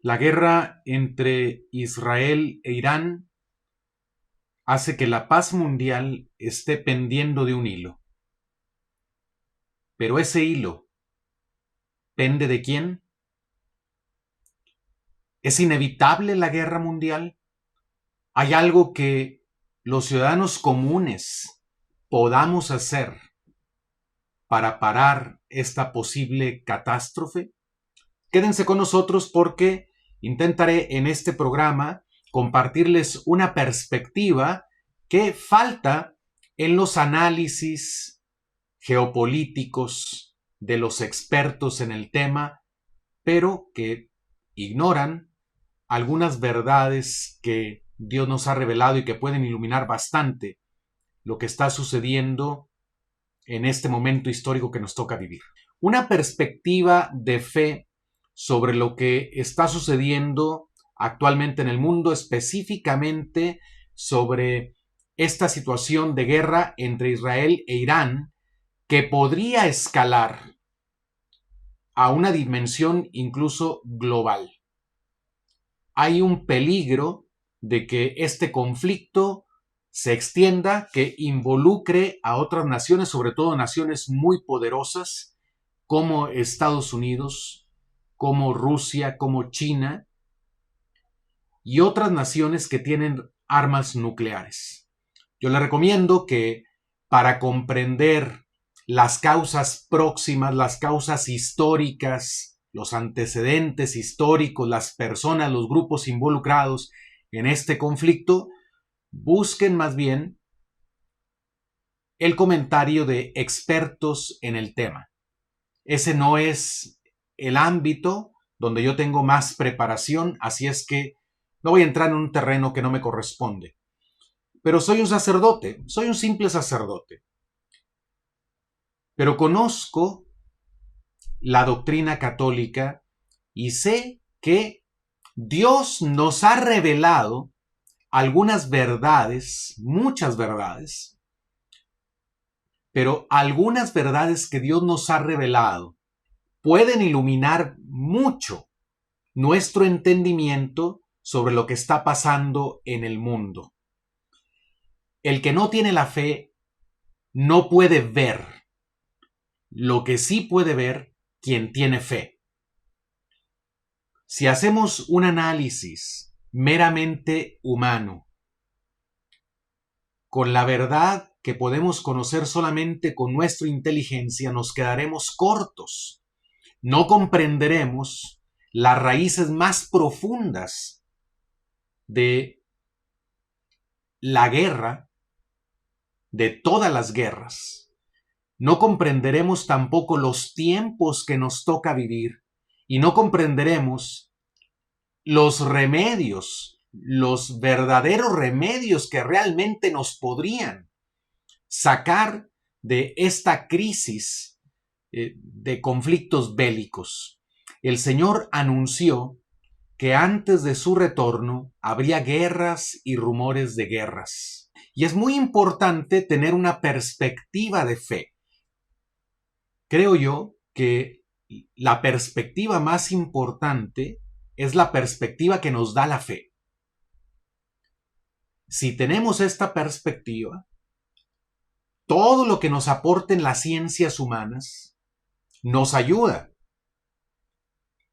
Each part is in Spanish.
La guerra entre Israel e Irán hace que la paz mundial esté pendiendo de un hilo. Pero ese hilo, ¿pende de quién? ¿Es inevitable la guerra mundial? ¿Hay algo que los ciudadanos comunes podamos hacer para parar esta posible catástrofe? Quédense con nosotros porque intentaré en este programa compartirles una perspectiva que falta en los análisis geopolíticos de los expertos en el tema, pero que ignoran algunas verdades que Dios nos ha revelado y que pueden iluminar bastante lo que está sucediendo en este momento histórico que nos toca vivir. Una perspectiva de fe sobre lo que está sucediendo actualmente en el mundo, específicamente sobre esta situación de guerra entre Israel e Irán, que podría escalar a una dimensión incluso global. Hay un peligro de que este conflicto se extienda, que involucre a otras naciones, sobre todo naciones muy poderosas, como Estados Unidos, como Rusia, como China, y otras naciones que tienen armas nucleares. Yo le recomiendo que para comprender las causas próximas, las causas históricas, los antecedentes históricos, las personas, los grupos involucrados en este conflicto, busquen más bien el comentario de expertos en el tema. Ese no es el ámbito donde yo tengo más preparación, así es que no voy a entrar en un terreno que no me corresponde. Pero soy un sacerdote, soy un simple sacerdote. Pero conozco la doctrina católica y sé que Dios nos ha revelado algunas verdades, muchas verdades, pero algunas verdades que Dios nos ha revelado pueden iluminar mucho nuestro entendimiento sobre lo que está pasando en el mundo. El que no tiene la fe no puede ver lo que sí puede ver quien tiene fe. Si hacemos un análisis meramente humano, con la verdad que podemos conocer solamente con nuestra inteligencia, nos quedaremos cortos. No comprenderemos las raíces más profundas de la guerra, de todas las guerras. No comprenderemos tampoco los tiempos que nos toca vivir y no comprenderemos los remedios, los verdaderos remedios que realmente nos podrían sacar de esta crisis de conflictos bélicos. El Señor anunció que antes de su retorno habría guerras y rumores de guerras. Y es muy importante tener una perspectiva de fe. Creo yo que la perspectiva más importante es la perspectiva que nos da la fe. Si tenemos esta perspectiva, todo lo que nos aporten las ciencias humanas nos ayuda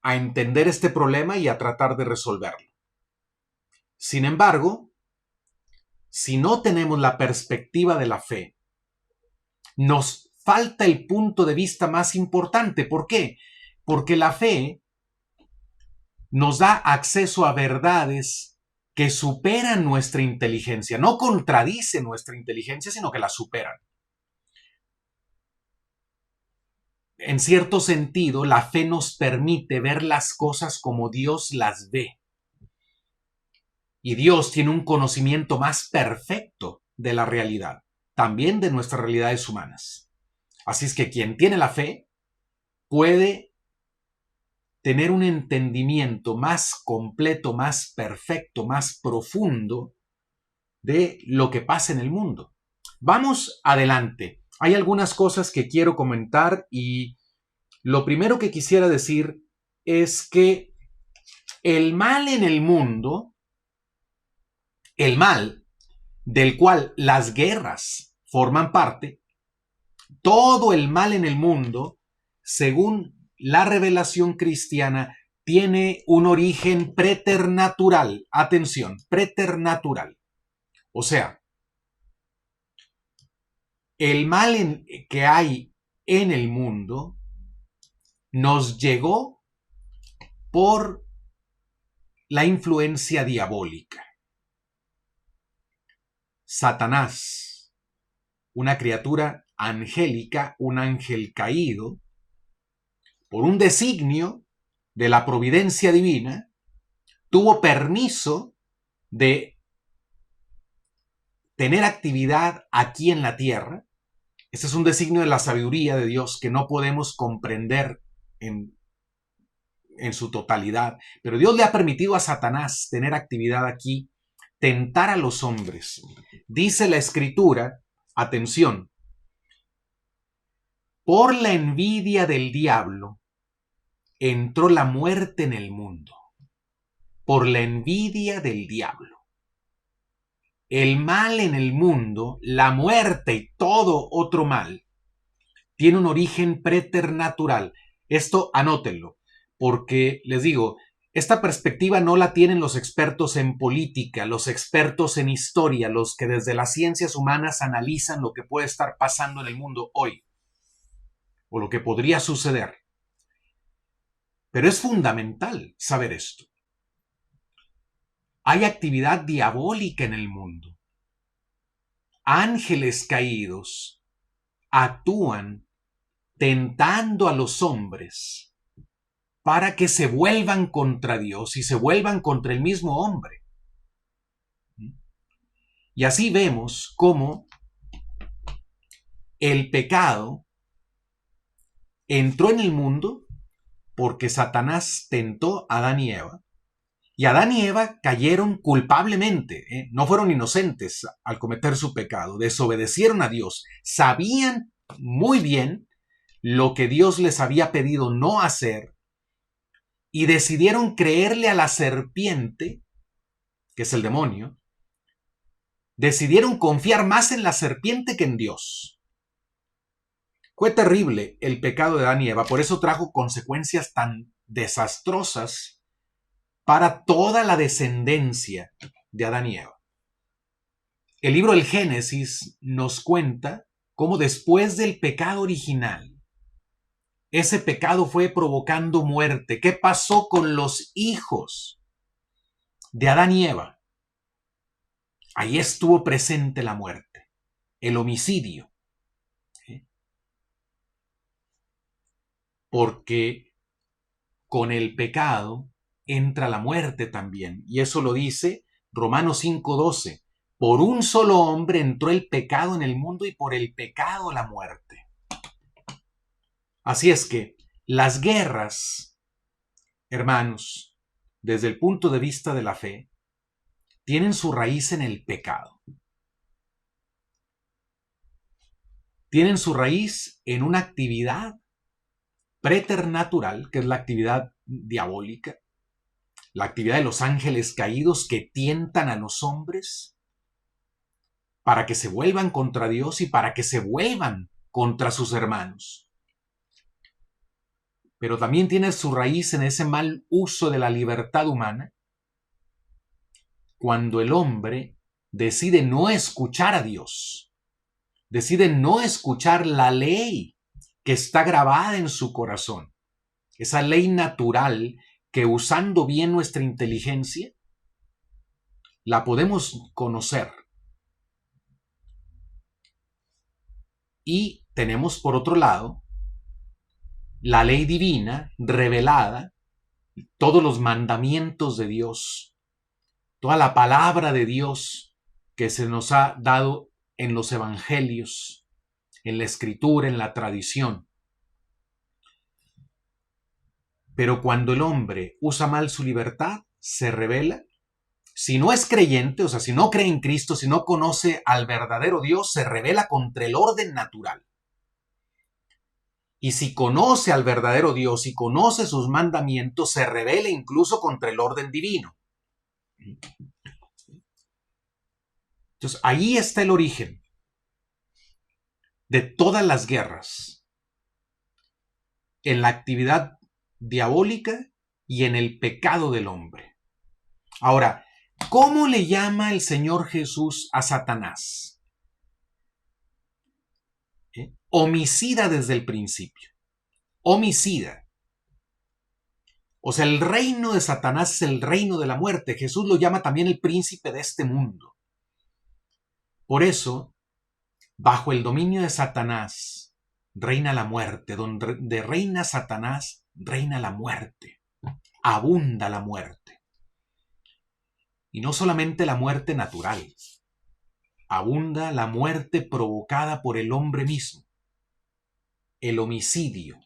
a entender este problema y a tratar de resolverlo. Sin embargo, si no tenemos la perspectiva de la fe, nos falta el punto de vista más importante. ¿Por qué? Porque la fe nos da acceso a verdades que superan nuestra inteligencia, no contradicen nuestra inteligencia, sino que la superan. En cierto sentido, la fe nos permite ver las cosas como Dios las ve. Y Dios tiene un conocimiento más perfecto de la realidad, también de nuestras realidades humanas. Así es que quien tiene la fe puede tener un entendimiento más completo, más perfecto, más profundo de lo que pasa en el mundo. Vamos adelante. Hay algunas cosas que quiero comentar y lo primero que quisiera decir es que El mal en el mundo, el mal del cual las guerras forman parte, todo el mal en el mundo, según la revelación cristiana, tiene un origen preternatural. Atención, preternatural. O sea, el mal que hay en el mundo nos llegó por la influencia diabólica. Satanás, una criatura angélica, un ángel caído, por un designio de la providencia divina, tuvo permiso de tener actividad aquí en la tierra. Este es un designio de la sabiduría de Dios que no podemos comprender en su totalidad, pero Dios le ha permitido a Satanás tener actividad aquí, tentar a los hombres. Dice la Escritura, atención, por la envidia del diablo entró la muerte en el mundo. Por la envidia del diablo. El mal en el mundo, la muerte y todo otro mal, tiene un origen preternatural. Esto anótenlo, porque les digo, esta perspectiva no la tienen los expertos en política, los expertos en historia, los que desde las ciencias humanas analizan lo que puede estar pasando en el mundo hoy, o lo que podría suceder. Pero es fundamental saber esto. Hay actividad diabólica en el mundo. Ángeles caídos actúan tentando a los hombres para que se vuelvan contra Dios y se vuelvan contra el mismo hombre. Y así vemos cómo el pecado entró en el mundo porque Satanás tentó a Adán y Eva. Y Adán y Eva cayeron culpablemente, no fueron inocentes al cometer su pecado, desobedecieron a Dios, sabían muy bien lo que Dios les había pedido no hacer y decidieron creerle a la serpiente, que es el demonio, decidieron confiar más en la serpiente que en Dios. Fue terrible el pecado de Adán y Eva, por eso trajo consecuencias tan desastrosas para toda la descendencia de Adán y Eva. El libro del Génesis nos cuenta cómo después del pecado original, ese pecado fue provocando muerte. ¿Qué pasó con los hijos de Adán y Eva? Ahí estuvo presente la muerte, el homicidio. Porque con el pecado entra la muerte también. Y eso lo dice Romanos 5:12. Por un solo hombre entró el pecado en el mundo y por el pecado la muerte. Así es que las guerras, hermanos, desde el punto de vista de la fe, tienen su raíz en el pecado. Tienen su raíz en una actividad preternatural, que es la actividad diabólica, la actividad de los ángeles caídos que tientan a los hombres para que se vuelvan contra Dios y para que se vuelvan contra sus hermanos. Pero también tiene su raíz en ese mal uso de la libertad humana, cuando el hombre decide no escuchar a Dios, decide no escuchar la ley que está grabada en su corazón, esa ley natural que usando bien nuestra inteligencia, la podemos conocer. Y tenemos por otro lado la ley divina revelada, todos los mandamientos de Dios, toda la palabra de Dios que se nos ha dado en los evangelios, en la escritura, en la tradición. Pero cuando el hombre usa mal su libertad, se rebela. Si no es creyente, o sea, si no cree en Cristo, si no conoce al verdadero Dios, se rebela contra el orden natural. Y si conoce al verdadero Dios y conoce sus mandamientos, se rebela incluso contra el orden divino. Entonces, ahí está el origen de todas las guerras, en la actividad diabólica y en el pecado del hombre. Ahora, ¿cómo le llama el Señor Jesús a Satanás? Homicida desde el principio. Homicida. O sea, el reino de Satanás es el reino de la muerte. Jesús lo llama también el príncipe de este mundo. Por eso, bajo el dominio de Satanás, reina la muerte. Donde reina Satanás, reina la muerte. Abunda la muerte. Y no solamente la muerte natural. Abunda la muerte provocada por el hombre mismo. El homicidio.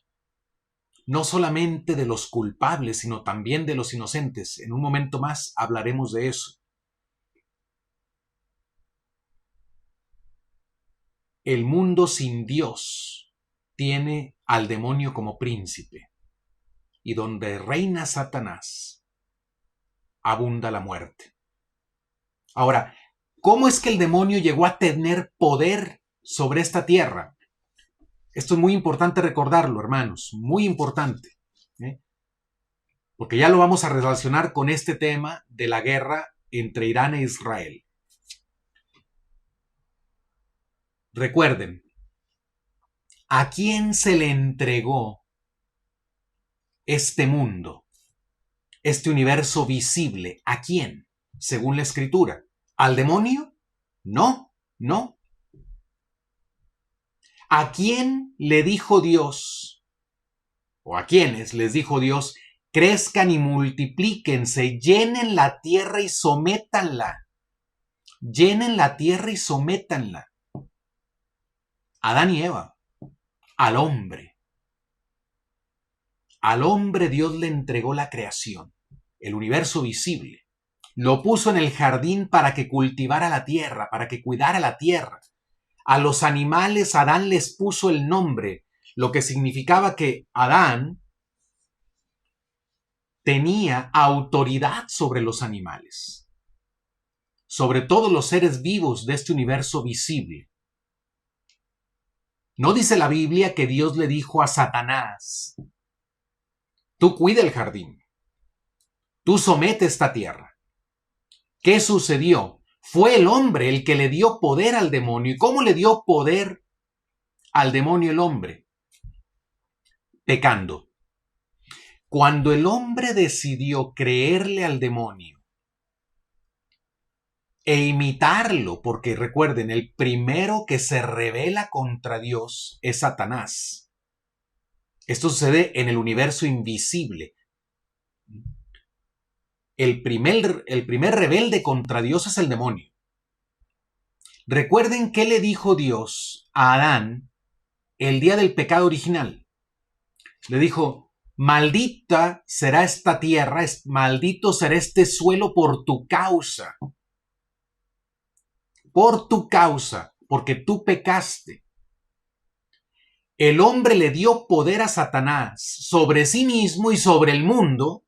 No solamente de los culpables, sino también de los inocentes. En un momento más hablaremos de eso. El mundo sin Dios tiene al demonio como príncipe. Y donde reina Satanás, abunda la muerte. Ahora, ¿cómo es que el demonio llegó a tener poder sobre esta tierra? Esto es muy importante recordarlo, hermanos, muy importante. Porque ya lo vamos a relacionar con este tema de la guerra entre Irán e Israel. Recuerden, ¿a quién se le entregó este mundo, este universo visible? ¿A quién? Según la Escritura. ¿Al demonio? No, no. ¿A quién le dijo Dios? ¿O a quiénes les dijo Dios? Crezcan y multiplíquense, llenen la tierra y sométanla. Llenen la tierra y sométanla. Adán y Eva, al hombre. Al hombre Dios le entregó la creación, el universo visible. Lo puso en el jardín para que cultivara la tierra, para que cuidara la tierra. A los animales Adán les puso el nombre, lo que significaba que Adán tenía autoridad sobre los animales, sobre todos los seres vivos de este universo visible. No dice la Biblia que Dios le dijo a Satanás: tú cuida el jardín, tú somete esta tierra. ¿Qué sucedió? Fue el hombre el que le dio poder al demonio. ¿Y cómo le dio poder al demonio el hombre? Pecando. Cuando el hombre decidió creerle al demonio e imitarlo, porque recuerden, el primero que se rebela contra Dios es Satanás. Esto sucede en el universo invisible. El primer rebelde contra Dios es el demonio. Recuerden qué le dijo Dios a Adán el día del pecado original. Le dijo: maldita será esta tierra, maldito será este suelo por tu causa. Por tu causa, porque tú pecaste. El hombre le dio poder a Satanás sobre sí mismo y sobre el mundo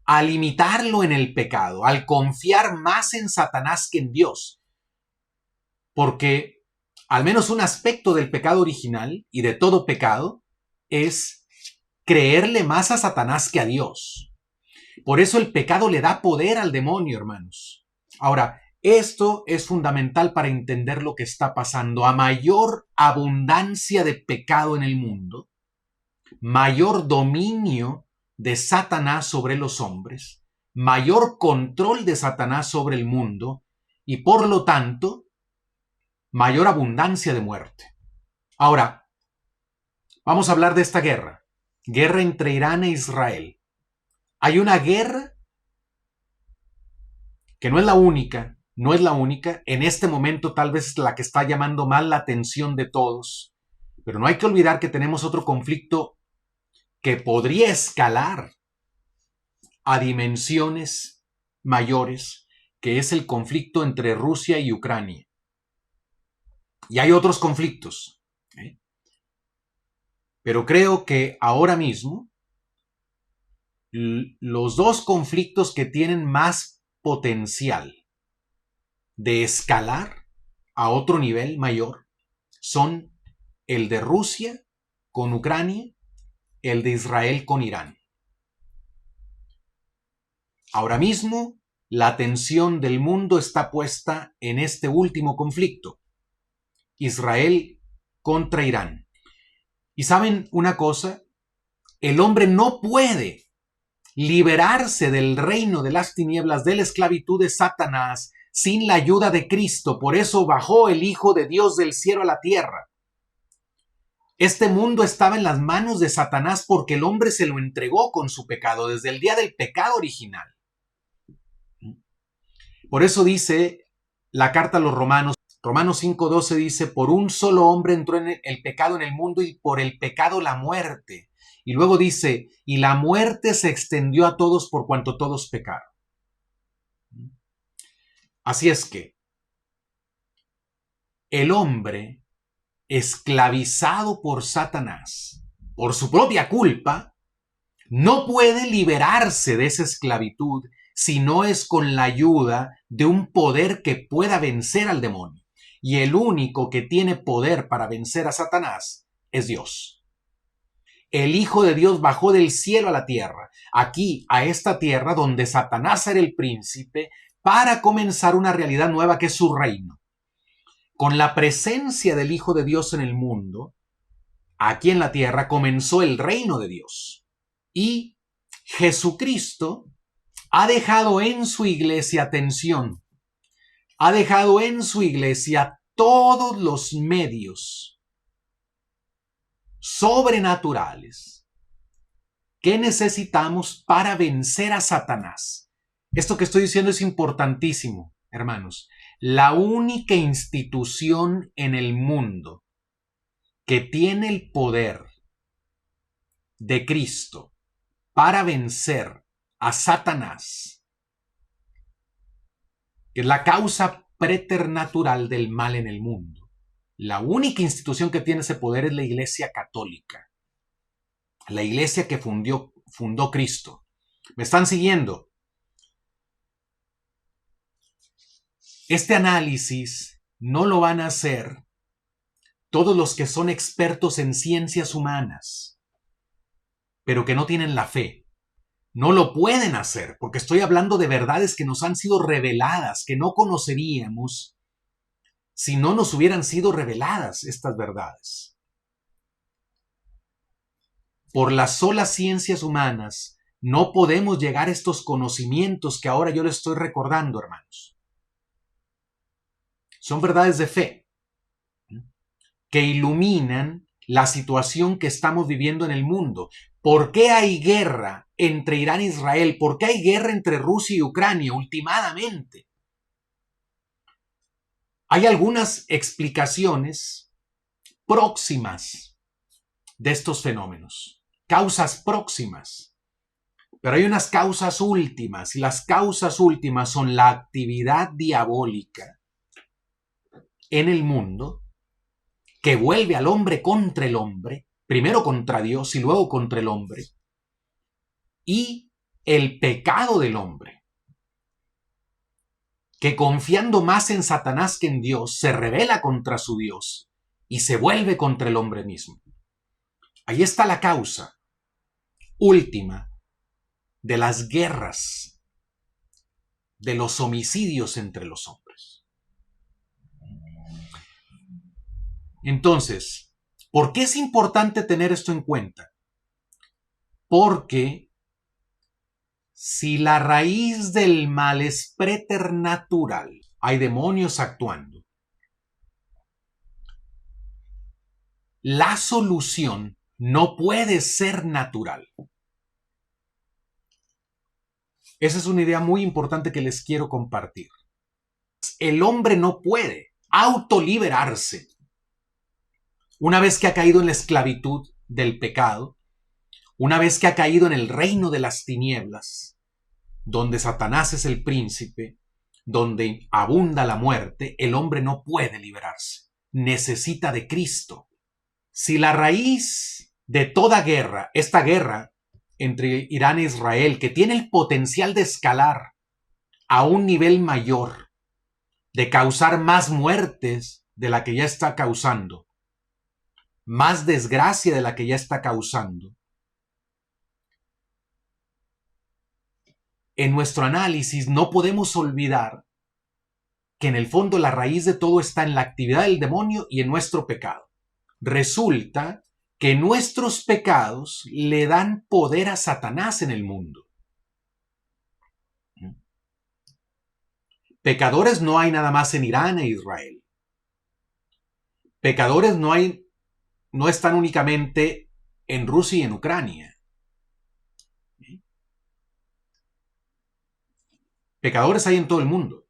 al imitarlo en el pecado, al confiar más en Satanás que en Dios. Porque al menos un aspecto del pecado original y de todo pecado es creerle más a Satanás que a Dios. Por eso el pecado le da poder al demonio, hermanos. Ahora, esto es fundamental para entender lo que está pasando. A mayor abundancia de pecado en el mundo, mayor dominio de Satanás sobre los hombres, mayor control de Satanás sobre el mundo y por lo tanto, mayor abundancia de muerte. Ahora, vamos a hablar de esta guerra. Guerra entre Irán e Israel. Hay una guerra que no es la única, en este momento tal vez es la que está llamando más la atención de todos, pero no hay que olvidar que tenemos otro conflicto que podría escalar a dimensiones mayores, que es el conflicto entre Rusia y Ucrania. Y hay otros conflictos. Pero creo que ahora mismo los dos conflictos que tienen más potencial de escalar a otro nivel mayor son el de Rusia con Ucrania, el de Israel con Irán. Ahora mismo, la atención del mundo está puesta en este último conflicto, Israel contra Irán. Y saben una cosa, el hombre no puede liberarse del reino de las tinieblas, de la esclavitud de Satanás, sin la ayuda de Cristo. Por eso bajó el Hijo de Dios del cielo a la tierra. Este mundo estaba en las manos de Satanás porque el hombre se lo entregó con su pecado, desde el día del pecado original. Por eso dice la carta a los Romanos, Romanos 5:12 dice, por un solo hombre entró en el pecado en el mundo y por el pecado la muerte. Y luego dice, y la muerte se extendió a todos por cuanto todos pecaron. Así es que el hombre esclavizado por Satanás, por su propia culpa, no puede liberarse de esa esclavitud si no es con la ayuda de un poder que pueda vencer al demonio. Y el único que tiene poder para vencer a Satanás es Dios. El Hijo de Dios bajó del cielo a la tierra, aquí a esta tierra donde Satanás era el príncipe, para comenzar una realidad nueva que es su reino. Con la presencia del Hijo de Dios en el mundo, aquí en la tierra comenzó el reino de Dios. Y Jesucristo ha dejado en su iglesia, atención, ha dejado en su iglesia todos los medios sobrenaturales que necesitamos para vencer a Satanás. Esto que estoy diciendo es importantísimo, hermanos. La única institución en el mundo que tiene el poder de Cristo para vencer a Satanás, que es la causa preternatural del mal en el mundo. La única institución que tiene ese poder es la Iglesia Católica, la iglesia que fundó Cristo. ¿Me están siguiendo? Este análisis no lo van a hacer todos los que son expertos en ciencias humanas, pero que no tienen la fe. No lo pueden hacer porque estoy hablando de verdades que nos han sido reveladas, que no conoceríamos si no nos hubieran sido reveladas estas verdades. Por las solas ciencias humanas no podemos llegar a estos conocimientos que ahora yo les estoy recordando, hermanos. Son verdades de fe que iluminan la situación que estamos viviendo en el mundo. ¿Por qué hay guerra entre Irán e Israel? ¿Por qué hay guerra entre Rusia y Ucrania últimamente? Hay algunas explicaciones próximas de estos fenómenos, causas próximas, pero hay unas causas últimas, y las causas últimas son la actividad diabólica en el mundo que vuelve al hombre contra el hombre, primero contra Dios y luego contra el hombre, y el pecado del hombre, que confiando más en Satanás que en Dios, se rebela contra su Dios y se vuelve contra el hombre mismo. Ahí está la causa última de las guerras, de los homicidios entre los hombres. Entonces, ¿por qué es importante tener esto en cuenta? Porque si la raíz del mal es preternatural, hay demonios actuando, la solución no puede ser natural. Esa es una idea muy importante que les quiero compartir. El hombre no puede autoliberarse una vez que ha caído en la esclavitud del pecado, una vez que ha caído en el reino de las tinieblas, donde Satanás es el príncipe, donde abunda la muerte, el hombre no puede liberarse. Necesita de Cristo. Si la raíz de toda guerra, esta guerra entre Irán e Israel, que tiene el potencial de escalar a un nivel mayor, de causar más muertes de la que ya está causando, más desgracia de la que ya está causando. En nuestro análisis no podemos olvidar que en el fondo la raíz de todo está en la actividad del demonio y en nuestro pecado. Resulta que nuestros pecados le dan poder a Satanás en el mundo. Pecadores no hay nada más en Irán e Israel. Pecadores no están únicamente en Rusia y en Ucrania. Pecadores hay en todo el mundo.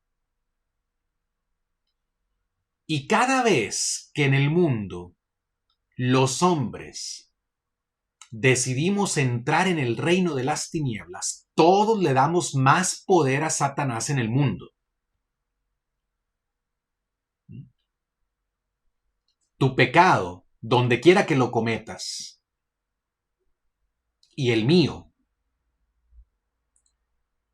Y cada vez que en el mundo los hombres decidimos entrar en el reino de las tinieblas, todos le damos más poder a Satanás en el mundo. Tu pecado, donde quiera que lo cometas, y el mío,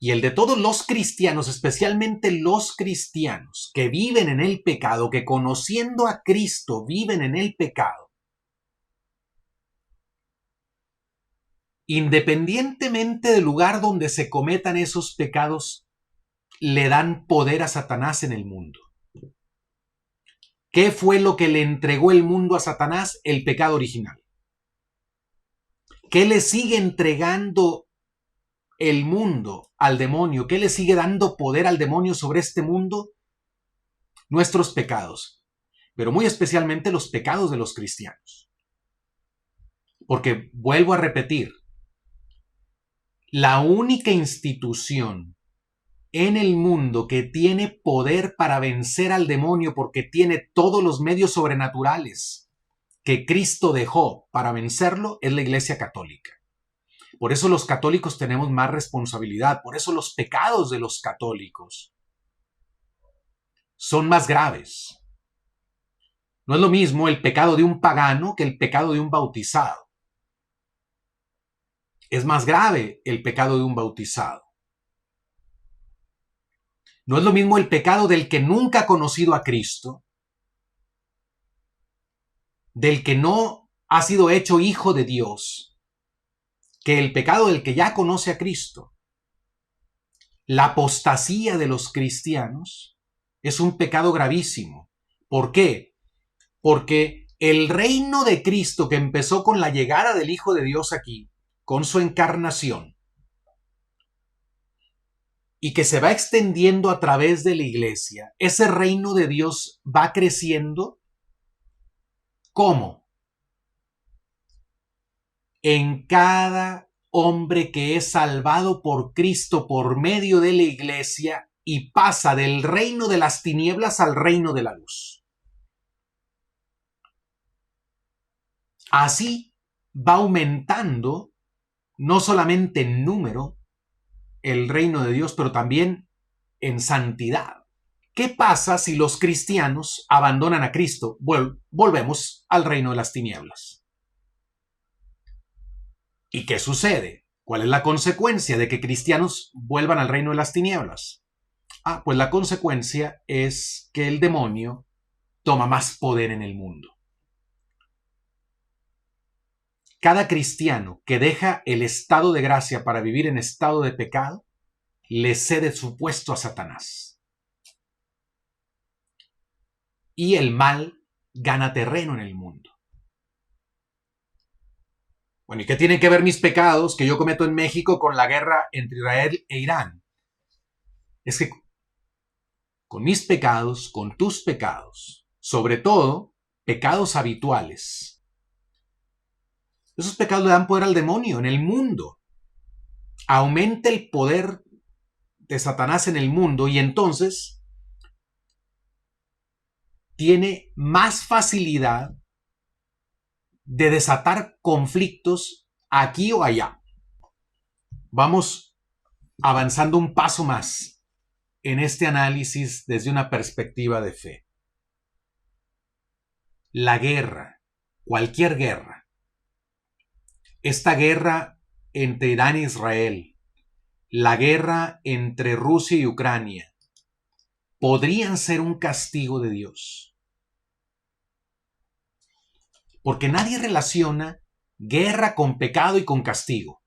y el de todos los cristianos, especialmente los cristianos que viven en el pecado, que conociendo a Cristo viven en el pecado, independientemente del lugar donde se cometan esos pecados, le dan poder a Satanás en el mundo. ¿Qué fue lo que le entregó el mundo a Satanás? El pecado original. ¿Qué le sigue entregando el mundo al demonio? ¿Qué le sigue dando poder al demonio sobre este mundo? Nuestros pecados, pero muy especialmente los pecados de los cristianos. Porque vuelvo a repetir, la única institución en el mundo que tiene poder para vencer al demonio, porque tiene todos los medios sobrenaturales que Cristo dejó para vencerlo, es la Iglesia Católica. Por eso los católicos tenemos más responsabilidad, por eso los pecados de los católicos son más graves. No es lo mismo el pecado de un pagano que el pecado de un bautizado. Es más grave el pecado de un bautizado. No es lo mismo el pecado del que nunca ha conocido a Cristo, del que no ha sido hecho hijo de Dios, que el pecado del que ya conoce a Cristo. La apostasía de los cristianos es un pecado gravísimo. ¿Por qué? Porque el reino de Cristo, que empezó con la llegada del Hijo de Dios aquí, con su encarnación, y que se va extendiendo a través de la iglesia, ese reino de Dios va creciendo. ¿Cómo? En cada hombre que es salvado por Cristo por medio de la iglesia y pasa del reino de las tinieblas al reino de la luz. Así va aumentando no solamente en número el reino de Dios, pero también en santidad. ¿Qué pasa si los cristianos abandonan a Cristo? Volvemos al reino de las tinieblas. ¿Y qué sucede? ¿Cuál es la consecuencia de que cristianos vuelvan al reino de las tinieblas? Pues la consecuencia es que el demonio toma más poder en el mundo. Cada cristiano que deja el estado de gracia para vivir en estado de pecado, le cede su puesto a Satanás. Y el mal gana terreno en el mundo. Bueno, ¿y qué tienen que ver mis pecados que yo cometo en México con la guerra entre Israel e Irán? Es que con mis pecados, con tus pecados, sobre todo pecados habituales, esos pecados le dan poder al demonio en el mundo. Aumenta el poder de Satanás en el mundo y entonces tiene más facilidad de desatar conflictos aquí o allá. Vamos avanzando un paso más en este análisis desde una perspectiva de fe. La guerra, cualquier guerra, esta guerra entre Irán e Israel, la guerra entre Rusia y Ucrania, podrían ser un castigo de Dios. Porque nadie relaciona guerra con pecado y con castigo.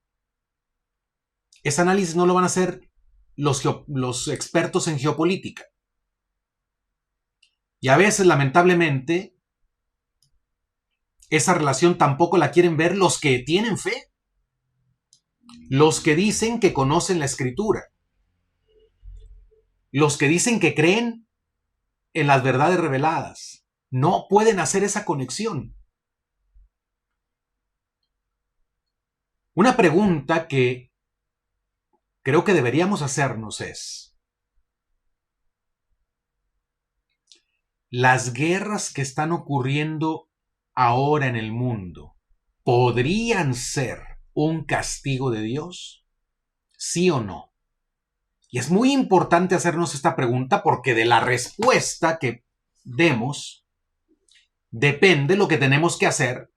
Ese análisis no lo van a hacer los expertos en geopolítica. Y a veces, lamentablemente, esa relación tampoco la quieren ver los que tienen fe. Los que dicen que conocen la Escritura. Los que dicen que creen en las verdades reveladas. No pueden hacer esa conexión. Una pregunta que creo que deberíamos hacernos es: ¿las guerras que están ocurriendo ahora en el mundo podrían ser un castigo de Dios? ¿Sí o no? Y es muy importante hacernos esta pregunta porque de la respuesta que demos depende lo que tenemos que hacer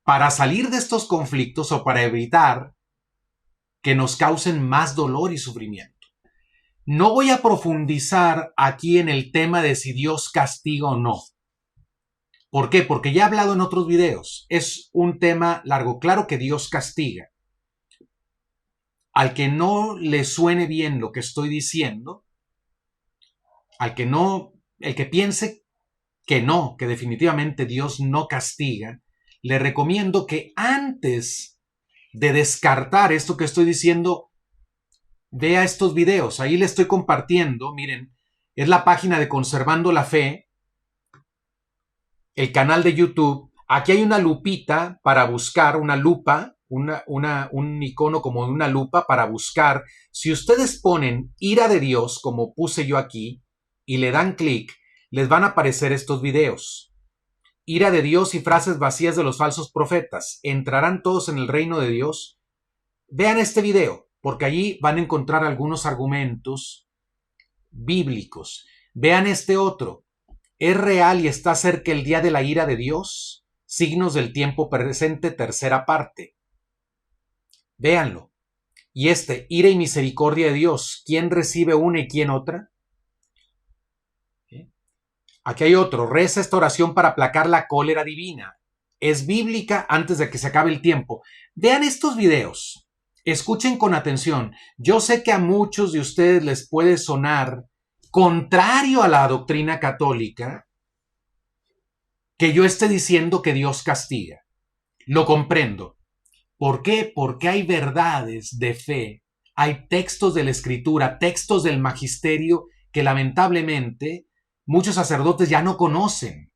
para salir de estos conflictos o para evitar que nos causen más dolor y sufrimiento. No voy a profundizar aquí en el tema de si Dios castiga o no. ¿Por qué? Porque ya he hablado en otros videos. Es un tema largo. Claro que Dios castiga. Al que no le suene bien lo que estoy diciendo, el que piense que no, que definitivamente Dios no castiga, le recomiendo que antes de descartar esto que estoy diciendo, vea estos videos. Ahí le estoy compartiendo, miren, es la página de Conservando la Fe, el canal de YouTube. Aquí hay una lupita para buscar, una lupa, un icono como de una lupa para buscar. Si ustedes ponen ira de Dios, como puse yo aquí, y le dan clic, les van a aparecer estos videos. Ira de Dios y frases vacías de los falsos profetas. ¿Entrarán todos en el reino de Dios? Vean este video, porque allí van a encontrar algunos argumentos bíblicos. Vean este otro. ¿Es real y está cerca el día de la ira de Dios? Signos del tiempo presente, tercera parte. Véanlo. Y este, ira y misericordia de Dios, ¿quién recibe una y quién otra? Aquí hay otro. Reza esta oración para aplacar la cólera divina. Es bíblica antes de que se acabe el tiempo. Vean estos videos. Escuchen con atención. Yo sé que a muchos de ustedes les puede sonar contrario a la doctrina católica que yo esté diciendo que Dios castiga. Lo comprendo. ¿Por qué? Porque hay verdades de fe, hay textos de la Escritura, textos del magisterio que lamentablemente muchos sacerdotes ya no conocen.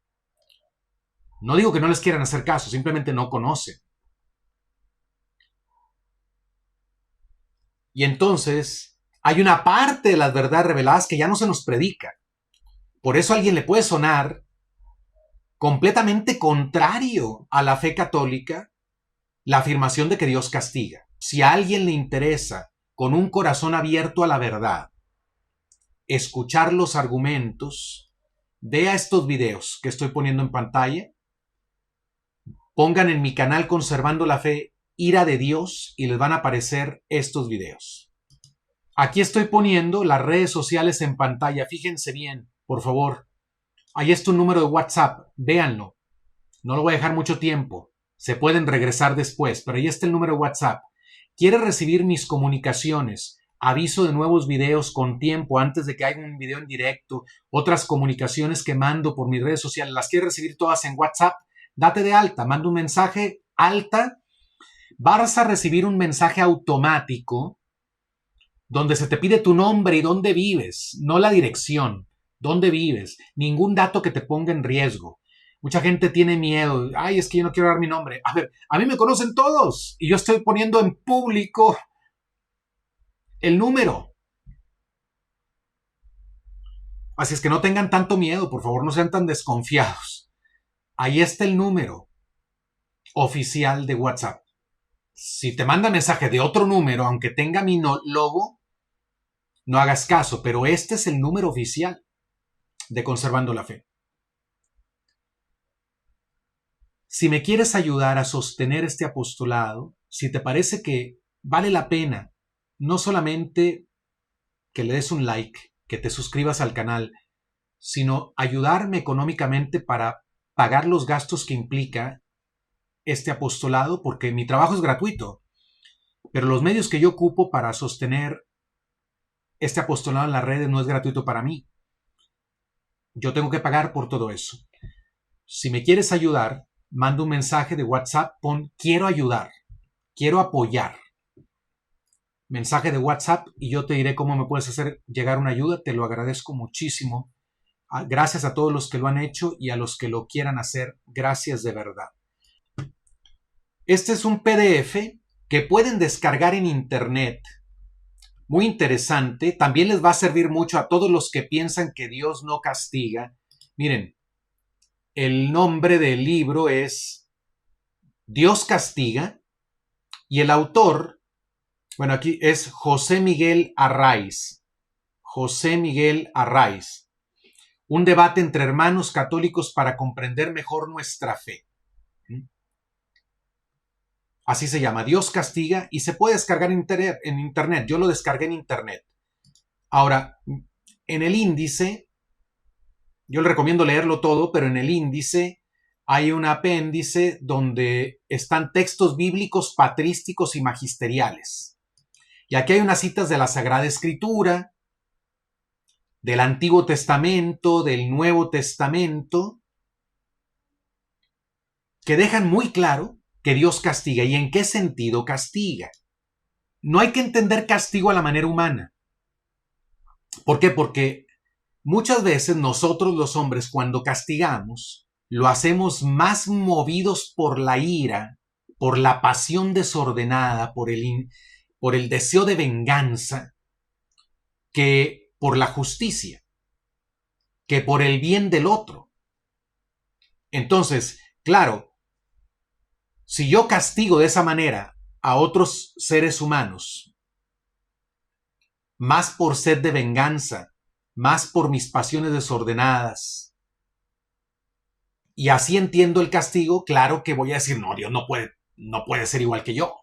No digo que no les quieran hacer caso, simplemente no conocen. Y entonces hay una parte de las verdades reveladas que ya no se nos predica. Por eso a alguien le puede sonar completamente contrario a la fe católica la afirmación de que Dios castiga. Si a alguien le interesa, con un corazón abierto a la verdad, escuchar los argumentos, vea estos videos que estoy poniendo en pantalla, pongan en mi canal Conservando la Fe Ira de Dios y les van a aparecer estos videos. Aquí estoy poniendo las redes sociales en pantalla, fíjense bien, por favor. Ahí está un número de WhatsApp, véanlo. No lo voy a dejar mucho tiempo. Se pueden regresar después, pero ahí está el número de WhatsApp. ¿Quiere recibir mis comunicaciones? Aviso de nuevos videos con tiempo antes de que haya un video en directo, otras comunicaciones que mando por mis redes sociales. ¿Las quiere recibir todas en WhatsApp? Date de alta, manda un mensaje alta. Vas a recibir un mensaje automático donde se te pide tu nombre y dónde vives, no la dirección, dónde vives, ningún dato que te ponga en riesgo. Mucha gente tiene miedo. Ay, es que yo no quiero dar mi nombre. A ver, a mí me conocen todos y yo estoy poniendo en público el número. Así es que no tengan tanto miedo, por favor, no sean tan desconfiados. Ahí está el número oficial de WhatsApp. Si te manda mensaje de otro número, aunque tenga mi logo, no hagas caso, pero este es el número oficial de Conservando la Fe. Si me quieres ayudar a sostener este apostolado, si te parece que vale la pena, no solamente que le des un like, que te suscribas al canal, sino ayudarme económicamente para pagar los gastos que implica este apostolado, porque mi trabajo es gratuito, pero los medios que yo ocupo para sostener este apostolado en las redes no es gratuito para mí. Yo tengo que pagar por todo eso. Si me quieres ayudar, manda un mensaje de WhatsApp, pon quiero ayudar, quiero apoyar. Mensaje de WhatsApp y yo te diré cómo me puedes hacer llegar una ayuda. Te lo agradezco muchísimo. Gracias a todos los que lo han hecho y a los que lo quieran hacer. Gracias de verdad. Este es un PDF que pueden descargar en internet. Muy interesante. También les va a servir mucho a todos los que piensan que Dios no castiga. Miren, el nombre del libro es Dios castiga y el autor, bueno, aquí es José Miguel Arraiz. José Miguel Arraiz. Un debate entre hermanos católicos para comprender mejor nuestra fe. Así se llama, Dios castiga, y se puede descargar en internet. Yo lo descargué en internet. Ahora, en el índice, yo le recomiendo leerlo todo, pero en el índice hay un apéndice donde están textos bíblicos, patrísticos y magisteriales. Y aquí hay unas citas de la Sagrada Escritura, del Antiguo Testamento, del Nuevo Testamento, que dejan muy claro que Dios castiga. ¿Y en qué sentido castiga? No hay que entender castigo a la manera humana. ¿Por qué? Porque muchas veces nosotros los hombres, cuando castigamos, lo hacemos más movidos por la ira, por la pasión desordenada, por el deseo de venganza, que por la justicia, que por el bien del otro. Entonces, claro, si yo castigo de esa manera a otros seres humanos, más por sed de venganza, más por mis pasiones desordenadas, y así entiendo el castigo, claro que voy a decir, no, Dios no puede ser igual que yo.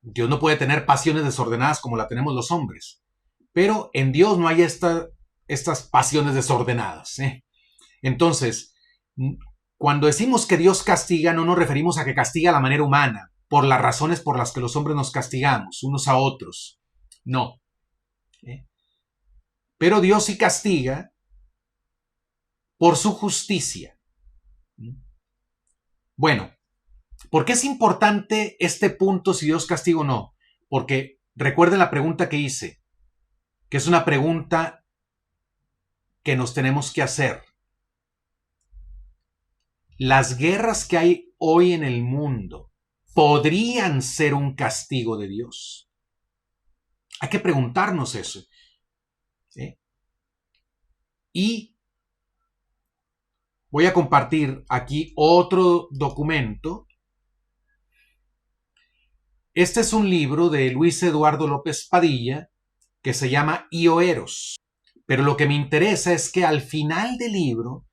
Dios no puede tener pasiones desordenadas como la tenemos los hombres. Pero en Dios no hay estas pasiones desordenadas. Entonces, cuando decimos que Dios castiga, no nos referimos a que castiga a la manera humana, por las razones por las que los hombres nos castigamos, unos a otros. No. Pero Dios sí castiga por su justicia. Bueno, ¿por qué es importante este punto si Dios castiga o no? Porque recuerden la pregunta que hice, que es una pregunta que nos tenemos que hacer. Las guerras que hay hoy en el mundo podrían ser un castigo de Dios. Hay que preguntarnos eso. ¿Sí? Y voy a compartir aquí otro documento. Este es un libro de Luis Eduardo López Padilla que se llama Ioeros. Pero lo que me interesa es que al final del libro,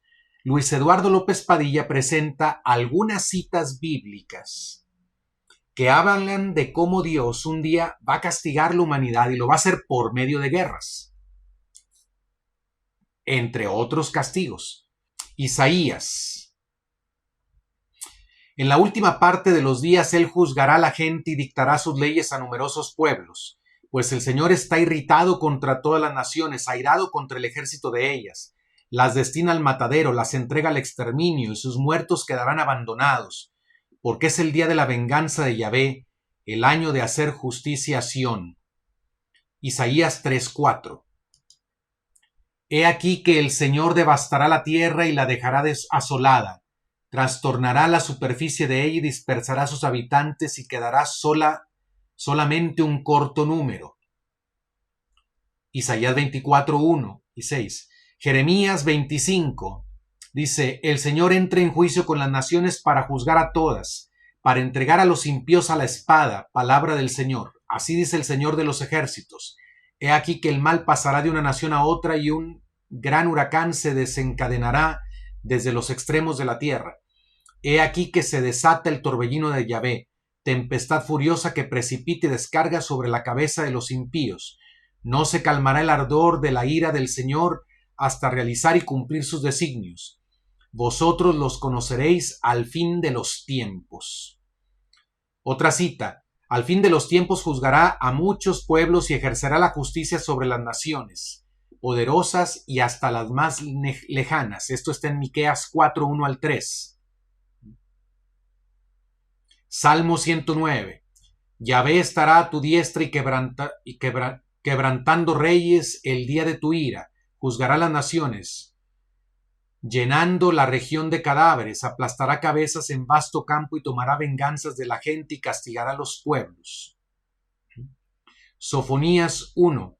Luis Eduardo López Padilla presenta algunas citas bíblicas que hablan de cómo Dios un día va a castigar la humanidad y lo va a hacer por medio de guerras, entre otros castigos. Isaías. En la última parte de los días él juzgará a la gente y dictará sus leyes a numerosos pueblos, pues el Señor está irritado contra todas las naciones, airado contra el ejército de ellas. Las destina al matadero, las entrega al exterminio, y sus muertos quedarán abandonados, porque es el día de la venganza de Yahvé, el año de hacer justicia a Sión. Isaías 3:4. He aquí que el Señor devastará la tierra y la dejará asolada, trastornará la superficie de ella y dispersará a sus habitantes y quedará solamente un corto número. Isaías 24:1 y 6. Jeremías 25 dice, el Señor entra en juicio con las naciones para juzgar a todas, para entregar a los impíos a la espada, palabra del Señor. Así dice el Señor de los ejércitos. He aquí que el mal pasará de una nación a otra y un gran huracán se desencadenará desde los extremos de la tierra. He aquí que se desata el torbellino de Yahvé, tempestad furiosa que precipita y descarga sobre la cabeza de los impíos. No se calmará el ardor de la ira del Señor hasta realizar y cumplir sus designios. Vosotros los conoceréis al fin de los tiempos. Otra cita. Al fin de los tiempos juzgará a muchos pueblos y ejercerá la justicia sobre las naciones, poderosas y hasta las más lejanas. Esto está en Miqueas 4, 1 al 3. Salmo 109. Yahvé estará a tu diestra y quebrantando reyes el día de tu ira. Juzgará las naciones, llenando la región de cadáveres, aplastará cabezas en vasto campo y tomará venganzas de la gente y castigará a los pueblos. Sofonías 1.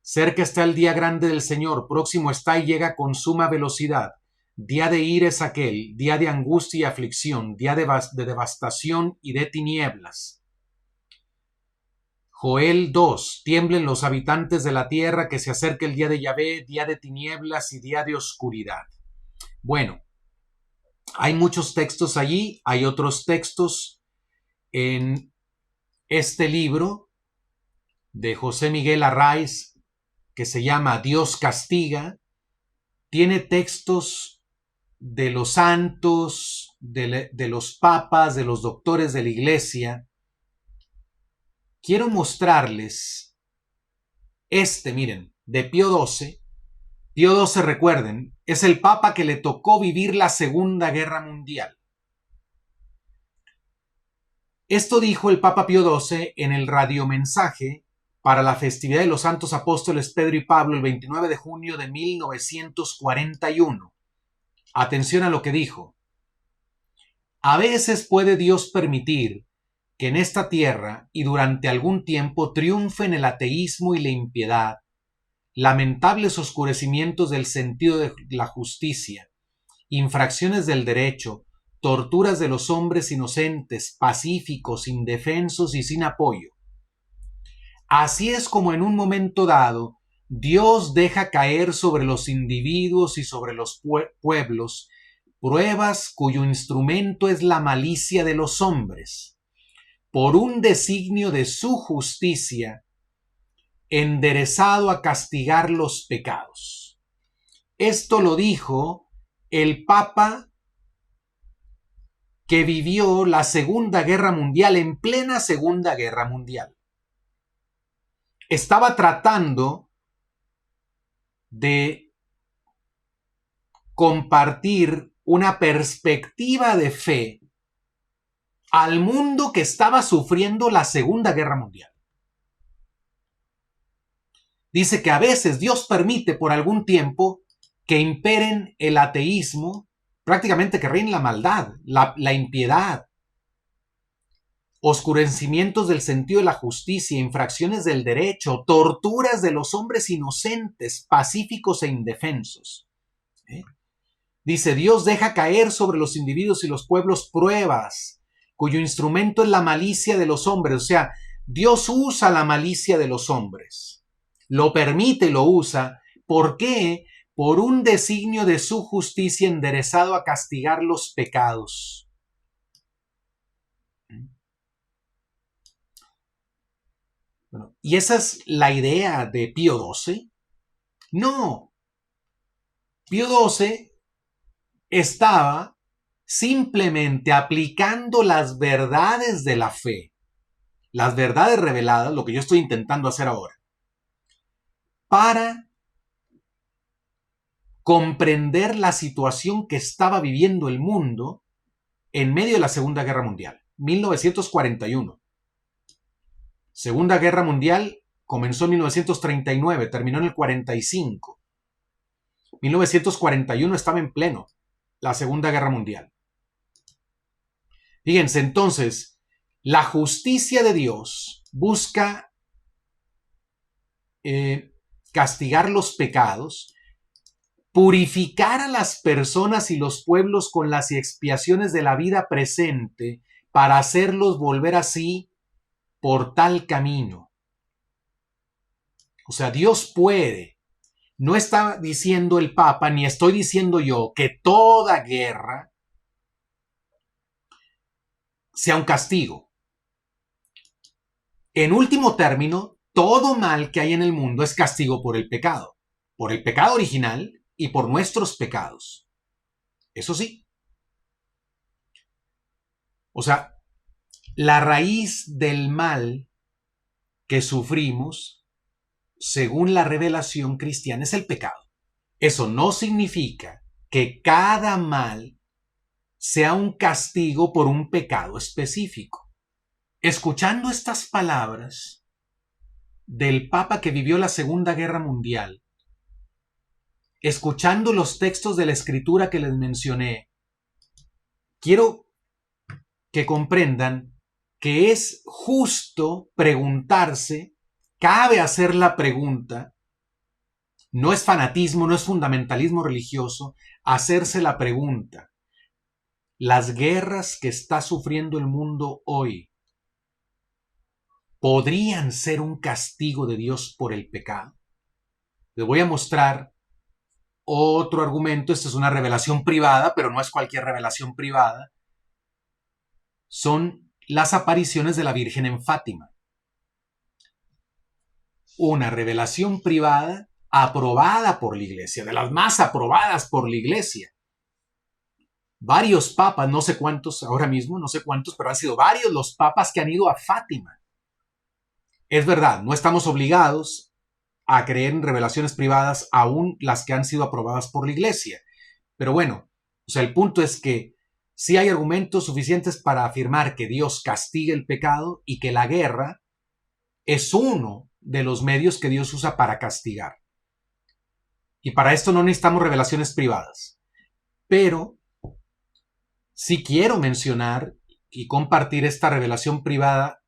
Cerca está el día grande del Señor, próximo está y llega con suma velocidad. Día de ira es aquel, día de angustia y aflicción, día de devastación y de tinieblas. Joel 2. Tiemblen los habitantes de la tierra, que se acerque el día de Yahvé, día de tinieblas y día de oscuridad. Bueno, hay muchos textos allí, hay otros textos en este libro de José Miguel Arraiz que se llama Dios castiga. Tiene textos de los santos, de los papas, de los doctores de la iglesia. Quiero mostrarles miren, de Pío XII. Pío XII, recuerden, es el papa que le tocó vivir la Segunda Guerra Mundial. Esto dijo el Papa Pío XII en el radiomensaje para la festividad de los Santos Apóstoles Pedro y Pablo el 29 de junio de 1941. Atención a lo que dijo. A veces puede Dios permitir que en esta tierra y durante algún tiempo triunfen el ateísmo y la impiedad, lamentables oscurecimientos del sentido de la justicia, infracciones del derecho, torturas de los hombres inocentes, pacíficos, indefensos y sin apoyo. Así es como en un momento dado Dios deja caer sobre los individuos y sobre los pueblos pruebas cuyo instrumento es la malicia de los hombres, por un designio de su justicia, enderezado a castigar los pecados. Esto lo dijo el Papa que vivió la Segunda Guerra Mundial, en plena Segunda Guerra Mundial. Estaba tratando de compartir una perspectiva de fe al mundo que estaba sufriendo la Segunda Guerra Mundial. Dice que a veces Dios permite por algún tiempo que imperen el ateísmo, prácticamente que reine la maldad, la impiedad, oscurecimientos del sentido de la justicia, infracciones del derecho, torturas de los hombres inocentes, pacíficos e indefensos. Dice, Dios deja caer sobre los individuos y los pueblos pruebas, cuyo instrumento es la malicia de los hombres. O sea, Dios usa la malicia de los hombres. Lo permite, lo usa. ¿Por qué? Por un designio de su justicia enderezado a castigar los pecados. Bueno, ¿y esa es la idea de Pío XII? No. Pío XII estaba simplemente aplicando las verdades de la fe, las verdades reveladas, lo que yo estoy intentando hacer ahora, para comprender la situación que estaba viviendo el mundo en medio de la Segunda Guerra Mundial, 1941. Segunda Guerra Mundial comenzó en 1939, terminó en el 45. 1941 estaba en pleno la Segunda Guerra Mundial. Fíjense, entonces, la justicia de Dios busca castigar los pecados, purificar a las personas y los pueblos con las expiaciones de la vida presente para hacerlos volver así por tal camino. O sea, Dios puede. No está diciendo el Papa, ni estoy diciendo yo, que toda guerra sea un castigo. En último término, todo mal que hay en el mundo es castigo por el pecado original y por nuestros pecados. Eso sí. O sea, la raíz del mal que sufrimos, según la revelación cristiana, es el pecado. Eso no significa que cada mal sea un castigo por un pecado específico. Escuchando estas palabras del Papa que vivió la Segunda Guerra Mundial, escuchando los textos de la Escritura que les mencioné, quiero que comprendan que es justo preguntarse, cabe hacer la pregunta, no es fanatismo, no es fundamentalismo religioso, hacerse la pregunta, ¿las guerras que está sufriendo el mundo hoy podrían ser un castigo de Dios por el pecado? Les voy a mostrar otro argumento. Esta es una revelación privada, pero no es cualquier revelación privada. Son las apariciones de la Virgen en Fátima. Una revelación privada aprobada por la Iglesia, de las más aprobadas por la Iglesia. Varios papas, no sé cuántos ahora mismo, no sé cuántos, pero han sido varios los papas que han ido a Fátima. Es verdad, no estamos obligados a creer en revelaciones privadas, aún las que han sido aprobadas por la Iglesia. Pero bueno, o sea, el punto es que sí hay argumentos suficientes para afirmar que Dios castiga el pecado y que la guerra es uno de los medios que Dios usa para castigar. Y para esto no necesitamos revelaciones privadas. Pero sí quiero mencionar y compartir esta revelación privada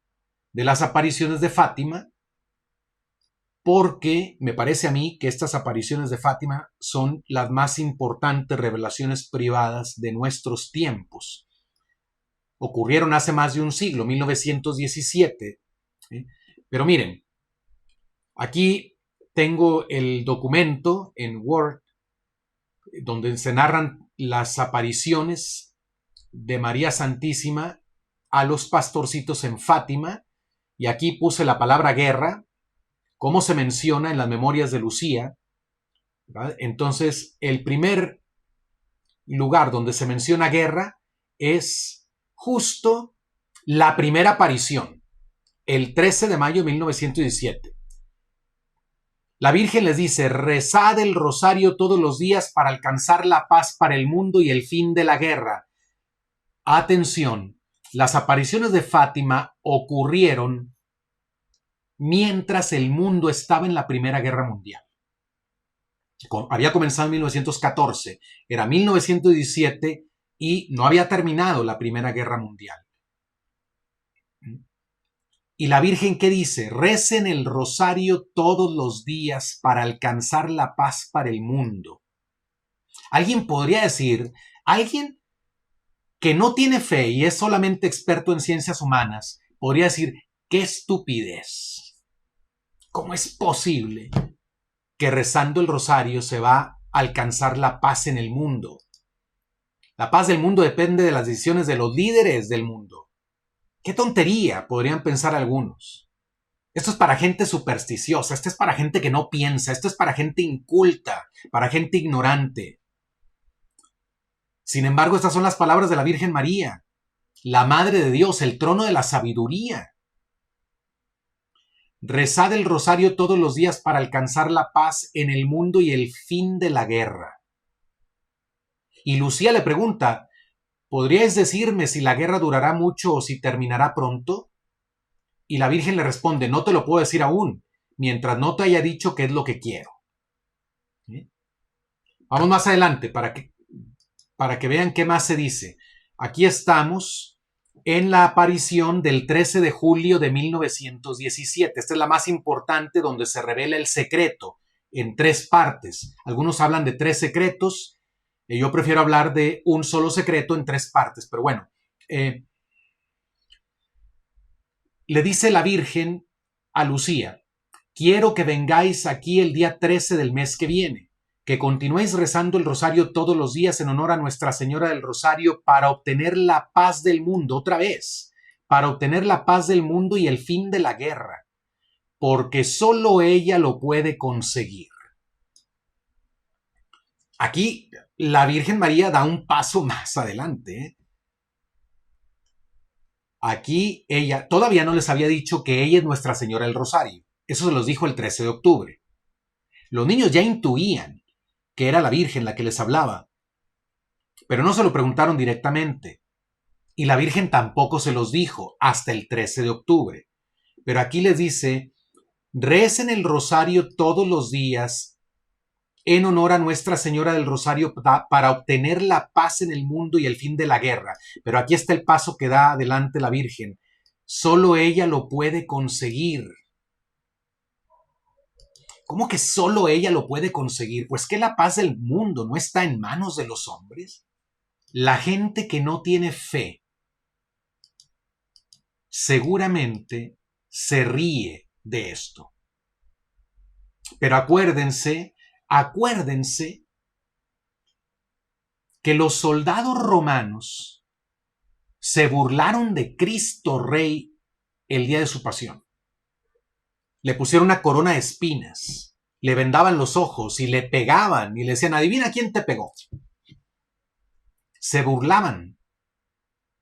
de las apariciones de Fátima, porque me parece a mí que estas apariciones de Fátima son las más importantes revelaciones privadas de nuestros tiempos. Ocurrieron hace más de un siglo, 1917. ¿Sí? Pero miren, aquí tengo el documento en Word donde se narran las apariciones de María Santísima a los pastorcitos en Fátima, y aquí puse la palabra guerra, como se menciona en las memorias de Lucía, ¿verdad? Entonces, el primer lugar donde se menciona guerra es justo la primera aparición, el 13 de mayo de 1917. La Virgen les dice, rezad el rosario todos los días para alcanzar la paz para el mundo y el fin de la guerra. Atención, las apariciones de Fátima ocurrieron mientras el mundo estaba en la Primera Guerra Mundial. Había comenzado en 1914, era 1917 y no había terminado la Primera Guerra Mundial. Y la Virgen, ¿qué dice? Recen el rosario todos los días para alcanzar la paz para el mundo. Alguien podría decir, alguien que no tiene fe y es solamente experto en ciencias humanas, podría decir, ¡qué estupidez! ¿Cómo es posible que rezando el rosario se va a alcanzar la paz en el mundo? La paz del mundo depende de las decisiones de los líderes del mundo. ¡Qué tontería!, podrían pensar algunos. Esto es para gente supersticiosa, esto es para gente que no piensa, esto es para gente inculta, para gente ignorante. Sin embargo, estas son las palabras de la Virgen María, la Madre de Dios, el trono de la sabiduría. Rezad el rosario todos los días para alcanzar la paz en el mundo y el fin de la guerra. Y Lucía le pregunta, ¿podríais decirme si la guerra durará mucho o si terminará pronto? Y la Virgen le responde, no te lo puedo decir aún, mientras no te haya dicho qué es lo que quiero. ¿Sí? Vamos más adelante para que vean qué más se dice. Aquí estamos en la aparición del 13 de julio de 1917. Esta es la más importante, donde se revela el secreto en 3 partes. Algunos hablan de 3 secretos. Yo prefiero hablar de un solo secreto en 3 partes. Pero bueno, le dice la Virgen a Lucía, quiero que vengáis aquí el día 13 del mes que viene, que continuéis rezando el rosario todos los días en honor a Nuestra Señora del Rosario para obtener la paz del mundo, otra vez, para obtener la paz del mundo y el fin de la guerra, porque solo ella lo puede conseguir. Aquí la Virgen María da un paso más adelante. Aquí ella todavía no les había dicho que ella es Nuestra Señora del Rosario. Eso se los dijo el 13 de octubre. Los niños ya intuían que era la Virgen la que les hablaba, pero no se lo preguntaron directamente. Y la Virgen tampoco se los dijo hasta el 13 de octubre. Pero aquí les dice, recen el rosario todos los días en honor a Nuestra Señora del Rosario para obtener la paz en el mundo y el fin de la guerra. Pero aquí está el paso que da adelante la Virgen. Solo ella lo puede conseguir. ¿Cómo que solo ella lo puede conseguir? Pues que la paz del mundo no está en manos de los hombres. La gente que no tiene fe seguramente se ríe de esto. Pero acuérdense que los soldados romanos se burlaron de Cristo Rey el día de su pasión. Le pusieron una corona de espinas, le vendaban los ojos y le pegaban y le decían, adivina quién te pegó. Se burlaban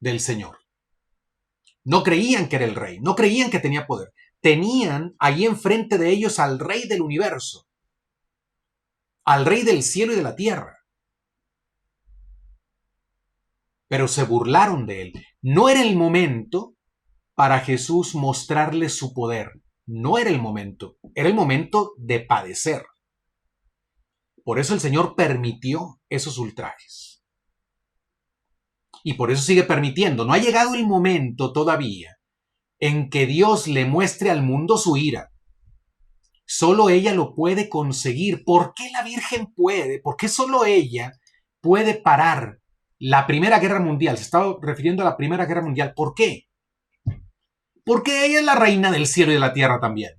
del Señor. No creían que era el rey, no creían que tenía poder. Tenían allí enfrente de ellos al rey del universo, al rey del cielo y de la tierra. Pero se burlaron de él. No era el momento para Jesús mostrarles su poder. No era el momento. Era el momento de padecer. Por eso el Señor permitió esos ultrajes. Y por eso sigue permitiendo. No ha llegado el momento todavía en que Dios le muestre al mundo su ira. Solo ella lo puede conseguir. ¿Por qué la Virgen puede? ¿Por qué solo ella puede parar la Primera Guerra Mundial? Se estaba refiriendo a la Primera Guerra Mundial. ¿Por qué? Porque ella es la reina del cielo y de la tierra también.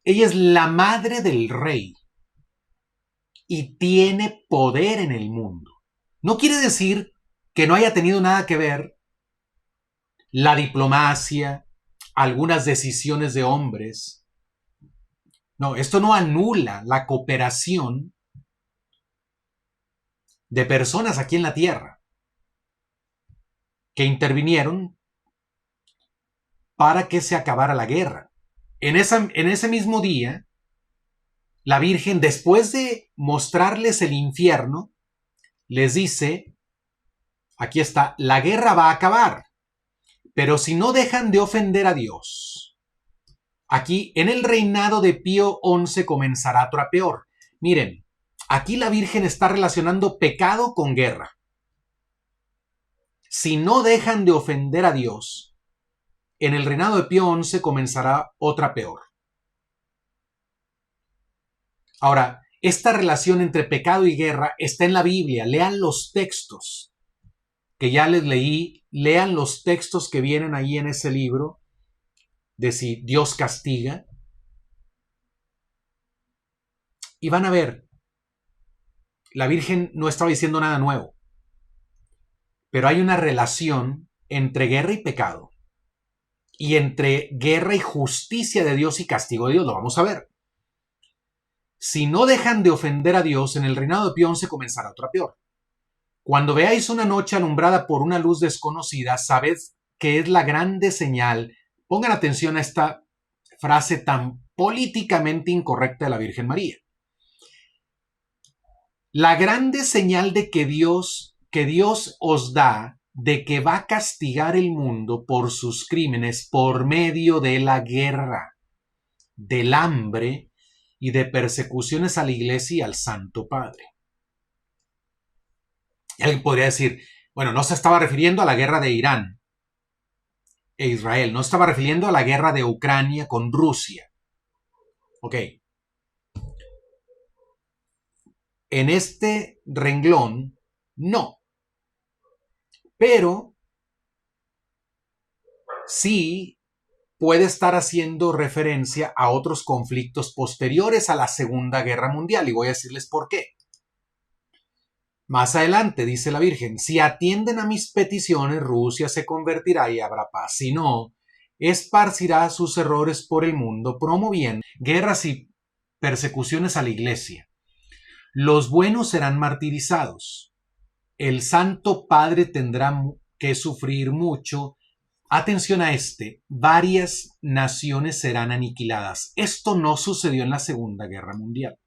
Ella es la madre del rey y tiene poder en el mundo. No quiere decir que no haya tenido nada que ver la diplomacia, algunas decisiones de hombres. No, esto no anula la cooperación de personas aquí en la tierra que intervinieron para que se acabara la guerra. En ese mismo día, la Virgen, después de mostrarles el infierno, les dice, aquí está, la guerra va a acabar, pero si no dejan de ofender a Dios, aquí en el reinado de Pío XI comenzará otra peor. Miren, aquí la Virgen está relacionando pecado con guerra. Si no dejan de ofender a Dios, en el reinado de Pío XI comenzará otra peor. Ahora, esta relación entre pecado y guerra está en la Biblia. Lean los textos que ya les leí. Lean los textos que vienen ahí en ese libro de si Dios castiga. Y van a ver, la Virgen no estaba diciendo nada nuevo. Pero hay una relación entre guerra y pecado. Y entre guerra y justicia de Dios y castigo de Dios. Lo vamos a ver. Si no dejan de ofender a Dios, en el reinado de Pío XI comenzará otra peor. Cuando veáis una noche alumbrada por una luz desconocida, sabed que es la grande señal. Pongan atención a esta frase tan políticamente incorrecta de la Virgen María. La grande señal de que Dios os da de que va a castigar el mundo por sus crímenes por medio de la guerra, del hambre y de persecuciones a la Iglesia y al Santo Padre. Y alguien podría decir, bueno, no se estaba refiriendo a la guerra de Irán e Israel, no estaba refiriendo a la guerra de Ucrania con Rusia. Ok. En este renglón, no. Pero sí puede estar haciendo referencia a otros conflictos posteriores a la Segunda Guerra Mundial, y voy a decirles por qué. Más adelante dice la Virgen: si atienden a mis peticiones, Rusia se convertirá y habrá paz. Si no, esparcirá sus errores por el mundo, promoviendo guerras y persecuciones a la Iglesia. Los buenos serán martirizados. El Santo Padre tendrá que sufrir mucho. Atención a varias naciones serán aniquiladas. Esto no sucedió en la Segunda Guerra Mundial.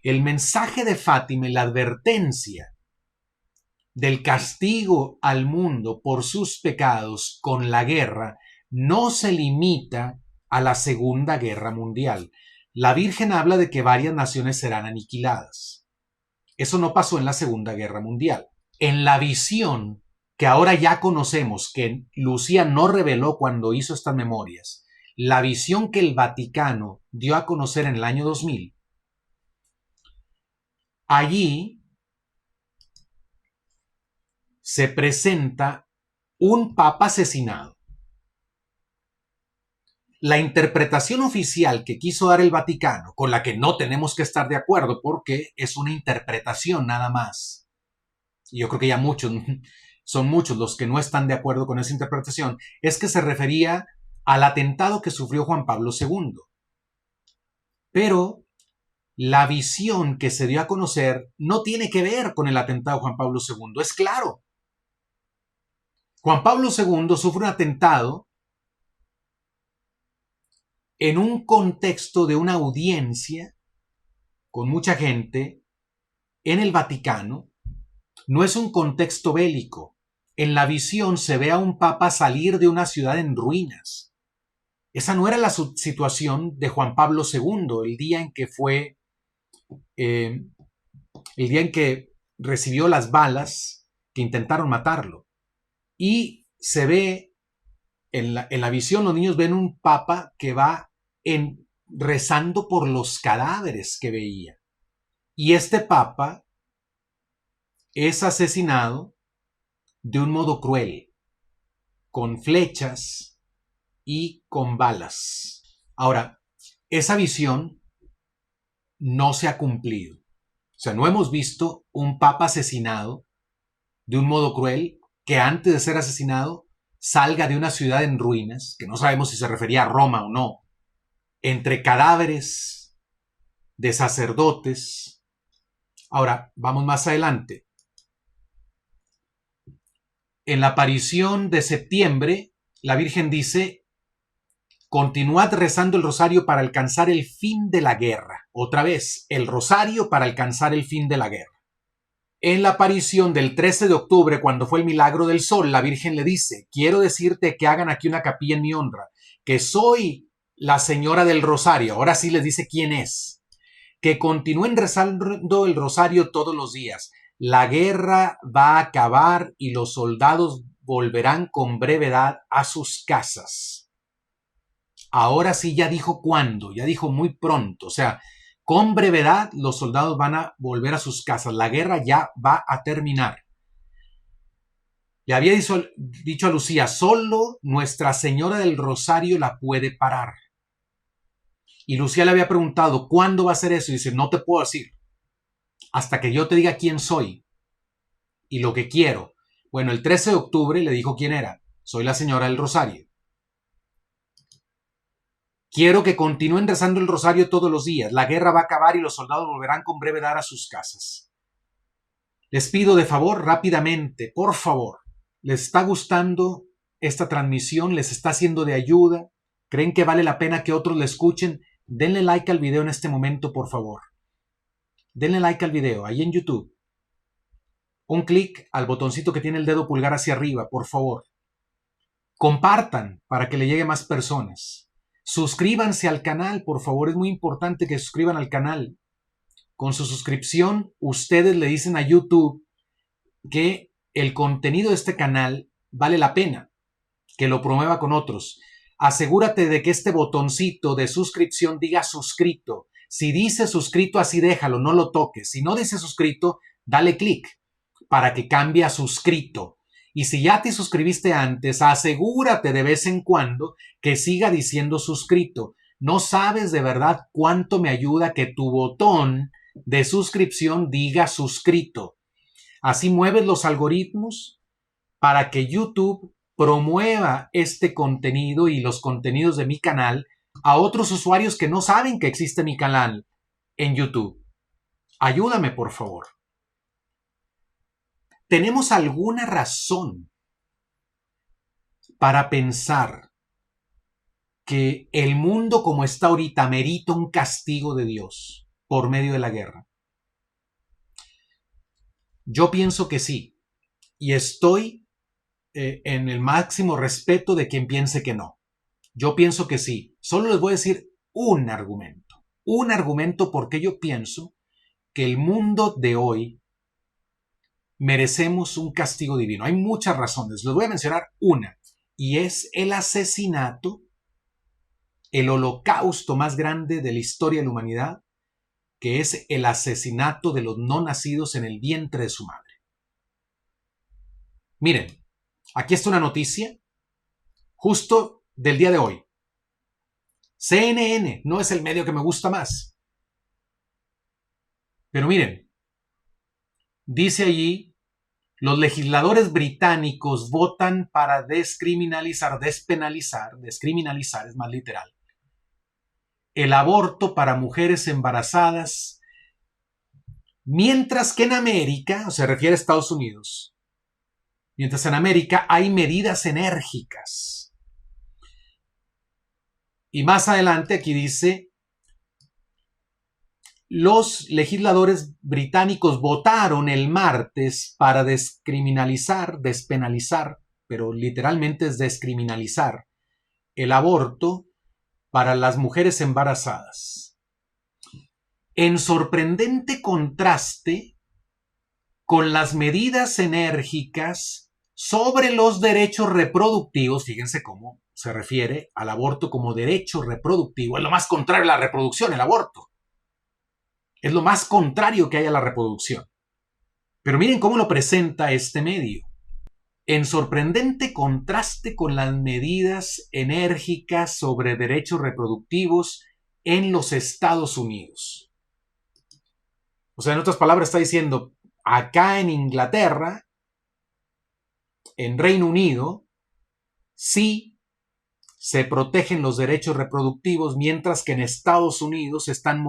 El mensaje de Fátima y la advertencia del castigo al mundo por sus pecados con la guerra no se limita a la Segunda Guerra Mundial. La Virgen habla de que varias naciones serán aniquiladas. Eso no pasó en la Segunda Guerra Mundial. En la visión que ahora ya conocemos, que Lucía no reveló cuando hizo estas memorias, la visión que el Vaticano dio a conocer en el año 2000, allí se presenta un papa asesinado. La interpretación oficial que quiso dar el Vaticano, con la que no tenemos que estar de acuerdo porque es una interpretación nada más, y yo creo que ya son muchos los que no están de acuerdo con esa interpretación, es que se refería al atentado que sufrió Juan Pablo II. Pero la visión que se dio a conocer no tiene que ver con el atentado de Juan Pablo II, es claro. Juan Pablo II sufre un atentado en un contexto de una audiencia con mucha gente en el Vaticano. No es un contexto bélico. En la visión se ve a un papa salir de una ciudad en ruinas. Esa no era la situación de Juan Pablo II, el día en que recibió las balas que intentaron matarlo. Y se ve, en la visión los niños ven un papa que va rezando por los cadáveres que veía. Y este papa es asesinado de un modo cruel, con flechas y con balas. Ahora, esa visión no se ha cumplido. O sea, no hemos visto un papa asesinado de un modo cruel que antes de ser asesinado salga de una ciudad en ruinas, que no sabemos si se refería a Roma o no, entre cadáveres de sacerdotes. Ahora, vamos más adelante. En la aparición de septiembre, la Virgen dice: continuad rezando el rosario para alcanzar el fin de la guerra. Otra vez, el rosario para alcanzar el fin de la guerra. En la aparición del 13 de octubre, cuando fue el milagro del sol, la Virgen le dice: quiero decirte que hagan aquí una capilla en mi honra, que soy la señora del rosario. Ahora sí les dice quién es. Que continúen rezando el rosario todos los días. La guerra va a acabar y los soldados volverán con brevedad a sus casas. Ahora sí ya dijo cuándo, ya dijo muy pronto. O sea, con brevedad los soldados van a volver a sus casas. La guerra ya va a terminar. Le había dicho a Lucía: solo Nuestra Señora del Rosario la puede parar. Y Lucía le había preguntado: ¿cuándo va a ser eso? Y dice: no te puedo decir hasta que yo te diga quién soy y lo que quiero. Bueno, el 13 de octubre le dijo quién era: soy la Señora del Rosario. Quiero que continúen rezando el rosario todos los días. La guerra va a acabar y los soldados volverán con brevedad a sus casas. Les pido de favor, rápidamente, por favor, ¿les está gustando esta transmisión? ¿Les está siendo de ayuda? ¿Creen que vale la pena que otros la escuchen? Denle like al video en este momento, por favor. Denle like al video, ahí en YouTube. Un clic al botoncito que tiene el dedo pulgar hacia arriba, por favor. Compartan para que le llegue a más personas. Suscríbanse al canal, por favor, es muy importante que se suscriban al canal. Con su suscripción, ustedes le dicen a YouTube que el contenido de este canal vale la pena, que lo promueva con otros. Asegúrate de que este botoncito de suscripción diga suscrito. Si dice suscrito, así déjalo, no lo toques. Si no dice suscrito, dale clic para que cambie a suscrito. Y si ya te suscribiste antes, asegúrate de vez en cuando que siga diciendo suscrito. No sabes de verdad cuánto me ayuda que tu botón de suscripción diga suscrito. Así mueves los algoritmos para que YouTube promueva este contenido y los contenidos de mi canal a otros usuarios que no saben que existe mi canal en YouTube. Ayúdame, por favor. ¿Tenemos alguna razón para pensar que el mundo como está ahorita merita un castigo de Dios por medio de la guerra? Yo pienso que sí, y estoy en el máximo respeto de quien piense que no. Yo pienso que sí. Solo les voy a decir un argumento porque yo pienso que el mundo de hoy merecemos un castigo divino. Hay muchas razones, les voy a mencionar una, y es el asesinato, el holocausto más grande de la historia de la humanidad, que es el asesinato de los no nacidos en el vientre de su madre. Miren, aquí está una noticia justo del día de hoy. CNN no es el medio que me gusta más. Pero miren, dice allí, los legisladores británicos votan para descriminalizar es más literal, el aborto para mujeres embarazadas, mientras que en América, se refiere a Estados Unidos, mientras en América hay medidas enérgicas. Y más adelante aquí dice, los legisladores británicos votaron el martes para despenalizar, pero literalmente es descriminalizar el aborto para las mujeres embarazadas. En sorprendente contraste con las medidas enérgicas sobre los derechos reproductivos, fíjense cómo se refiere al aborto como derecho reproductivo, es lo más contrario a la reproducción, el aborto. Es lo más contrario que hay a la reproducción. Pero miren cómo lo presenta este medio. En sorprendente contraste con las medidas enérgicas sobre derechos reproductivos en los Estados Unidos. O sea, en otras palabras está diciendo, acá en Inglaterra, en Reino Unido, sí se protegen los derechos reproductivos, mientras que en Estados Unidos están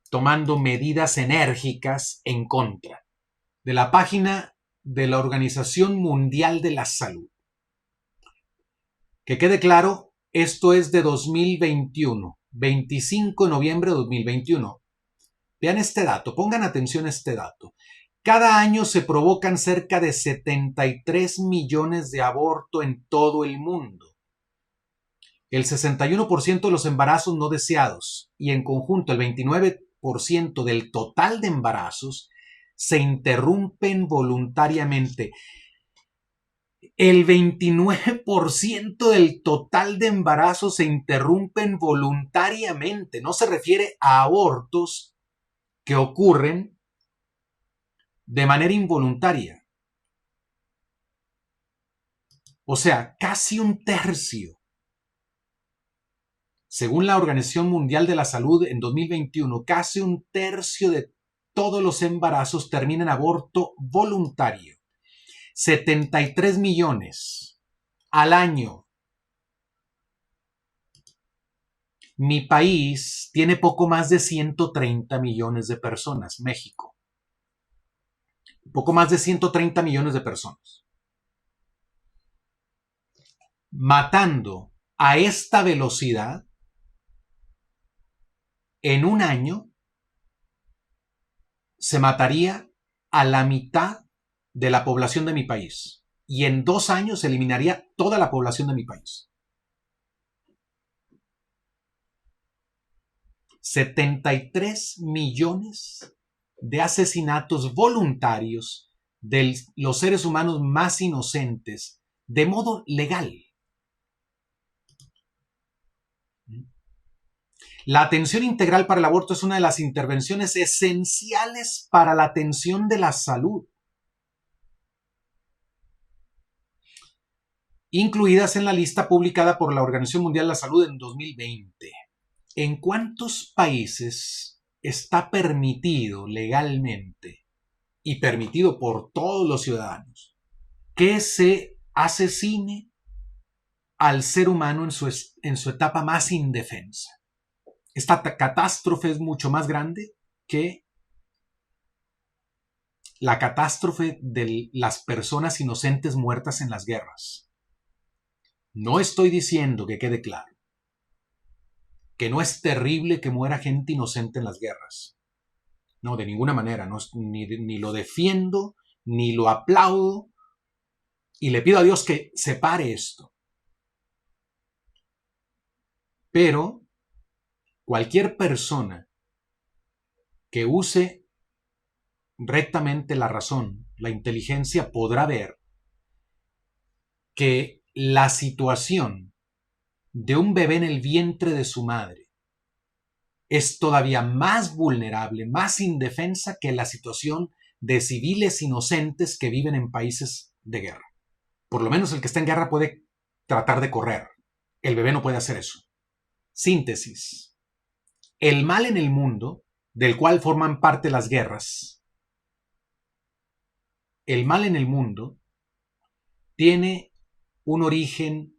tomando medidas enérgicas en contra. De la página de la Organización Mundial de la Salud. Que quede claro, esto es de 2021, 25 de noviembre de 2021. Vean este dato, pongan atención a este dato. Cada año se provocan cerca de 73 millones de abortos en todo el mundo. El 61% de los embarazos no deseados y en conjunto el 29% del total de embarazos se interrumpen voluntariamente. El 29% del total de embarazos se interrumpen voluntariamente. No se refiere a abortos que ocurren de manera involuntaria. O sea, casi un tercio. Según la Organización Mundial de la Salud, en 2021, casi un tercio de todos los embarazos terminan en aborto voluntario. 73 millones al año. Mi país tiene poco más de 130 millones de personas, México. Poco más de 130 millones de personas. Matando a esta velocidad, en un año se mataría a la mitad de la población de mi país. Y en 2 años se eliminaría toda la población de mi país. 73 millones de asesinatos voluntarios de los seres humanos más inocentes de modo legal. La atención integral para el aborto es una de las intervenciones esenciales para la atención de la salud. incluidas en la lista publicada por la Organización Mundial de la Salud en 2020. ¿En cuántos países está permitido legalmente y permitido por todos los ciudadanos que se asesine al ser humano en su etapa más indefensa? Esta catástrofe es mucho más grande que la catástrofe de las personas inocentes muertas en las guerras. No estoy diciendo, que quede claro, que no es terrible que muera gente inocente en las guerras. No, de ninguna manera. No, ni lo defiendo, ni lo aplaudo, y le pido a Dios que separe esto. Pero cualquier persona que use rectamente la razón, la inteligencia, podrá ver que la situación de un bebé en el vientre de su madre es todavía más vulnerable, más indefensa que la situación de civiles inocentes que viven en países de guerra. Por lo menos el que está en guerra puede tratar de correr. El bebé no puede hacer eso. Síntesis. El mal en el mundo, del cual forman parte las guerras, el mal en el mundo tiene un origen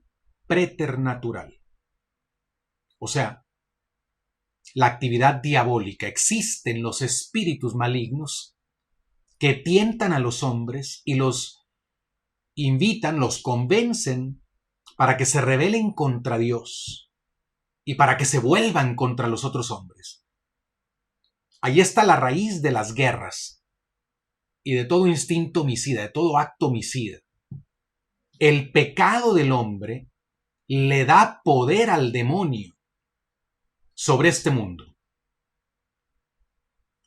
preternatural. O sea, la actividad diabólica. Existen los espíritus malignos que tientan a los hombres y los invitan, los convencen para que se rebelen contra Dios y para que se vuelvan contra los otros hombres. Ahí está la raíz de las guerras y de todo instinto homicida, de todo acto homicida. El pecado del hombre le da poder al demonio sobre este mundo.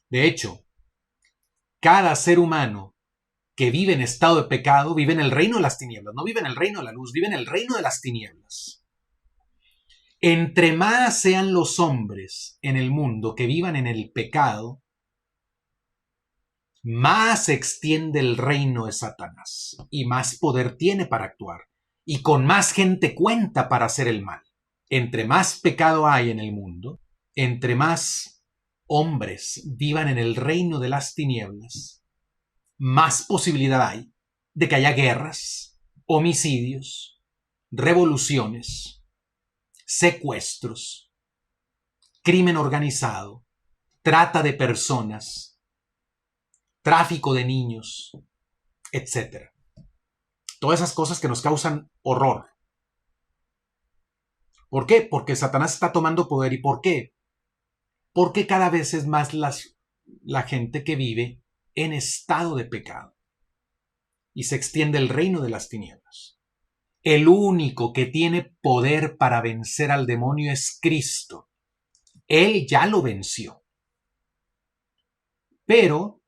De hecho, cada ser humano que vive en estado de pecado vive en el reino de las tinieblas, no vive en el reino de la luz, vive en el reino de las tinieblas. Entre más sean los hombres en el mundo que vivan en el pecado, más se extiende el reino de Satanás y más poder tiene para actuar y con más gente cuenta para hacer el mal. Entre más pecado hay en el mundo, entre más hombres vivan en el reino de las tinieblas, más posibilidad hay de que haya guerras, homicidios, revoluciones, secuestros, crimen organizado, trata de personas, tráfico de niños, etc. Todas esas cosas que nos causan horror. ¿Por qué? Porque Satanás está tomando poder. ¿Y por qué? Porque cada vez es más la gente que vive en estado de pecado. Y se extiende el reino de las tinieblas. El único que tiene poder para vencer al demonio es Cristo. Él ya lo venció. Pero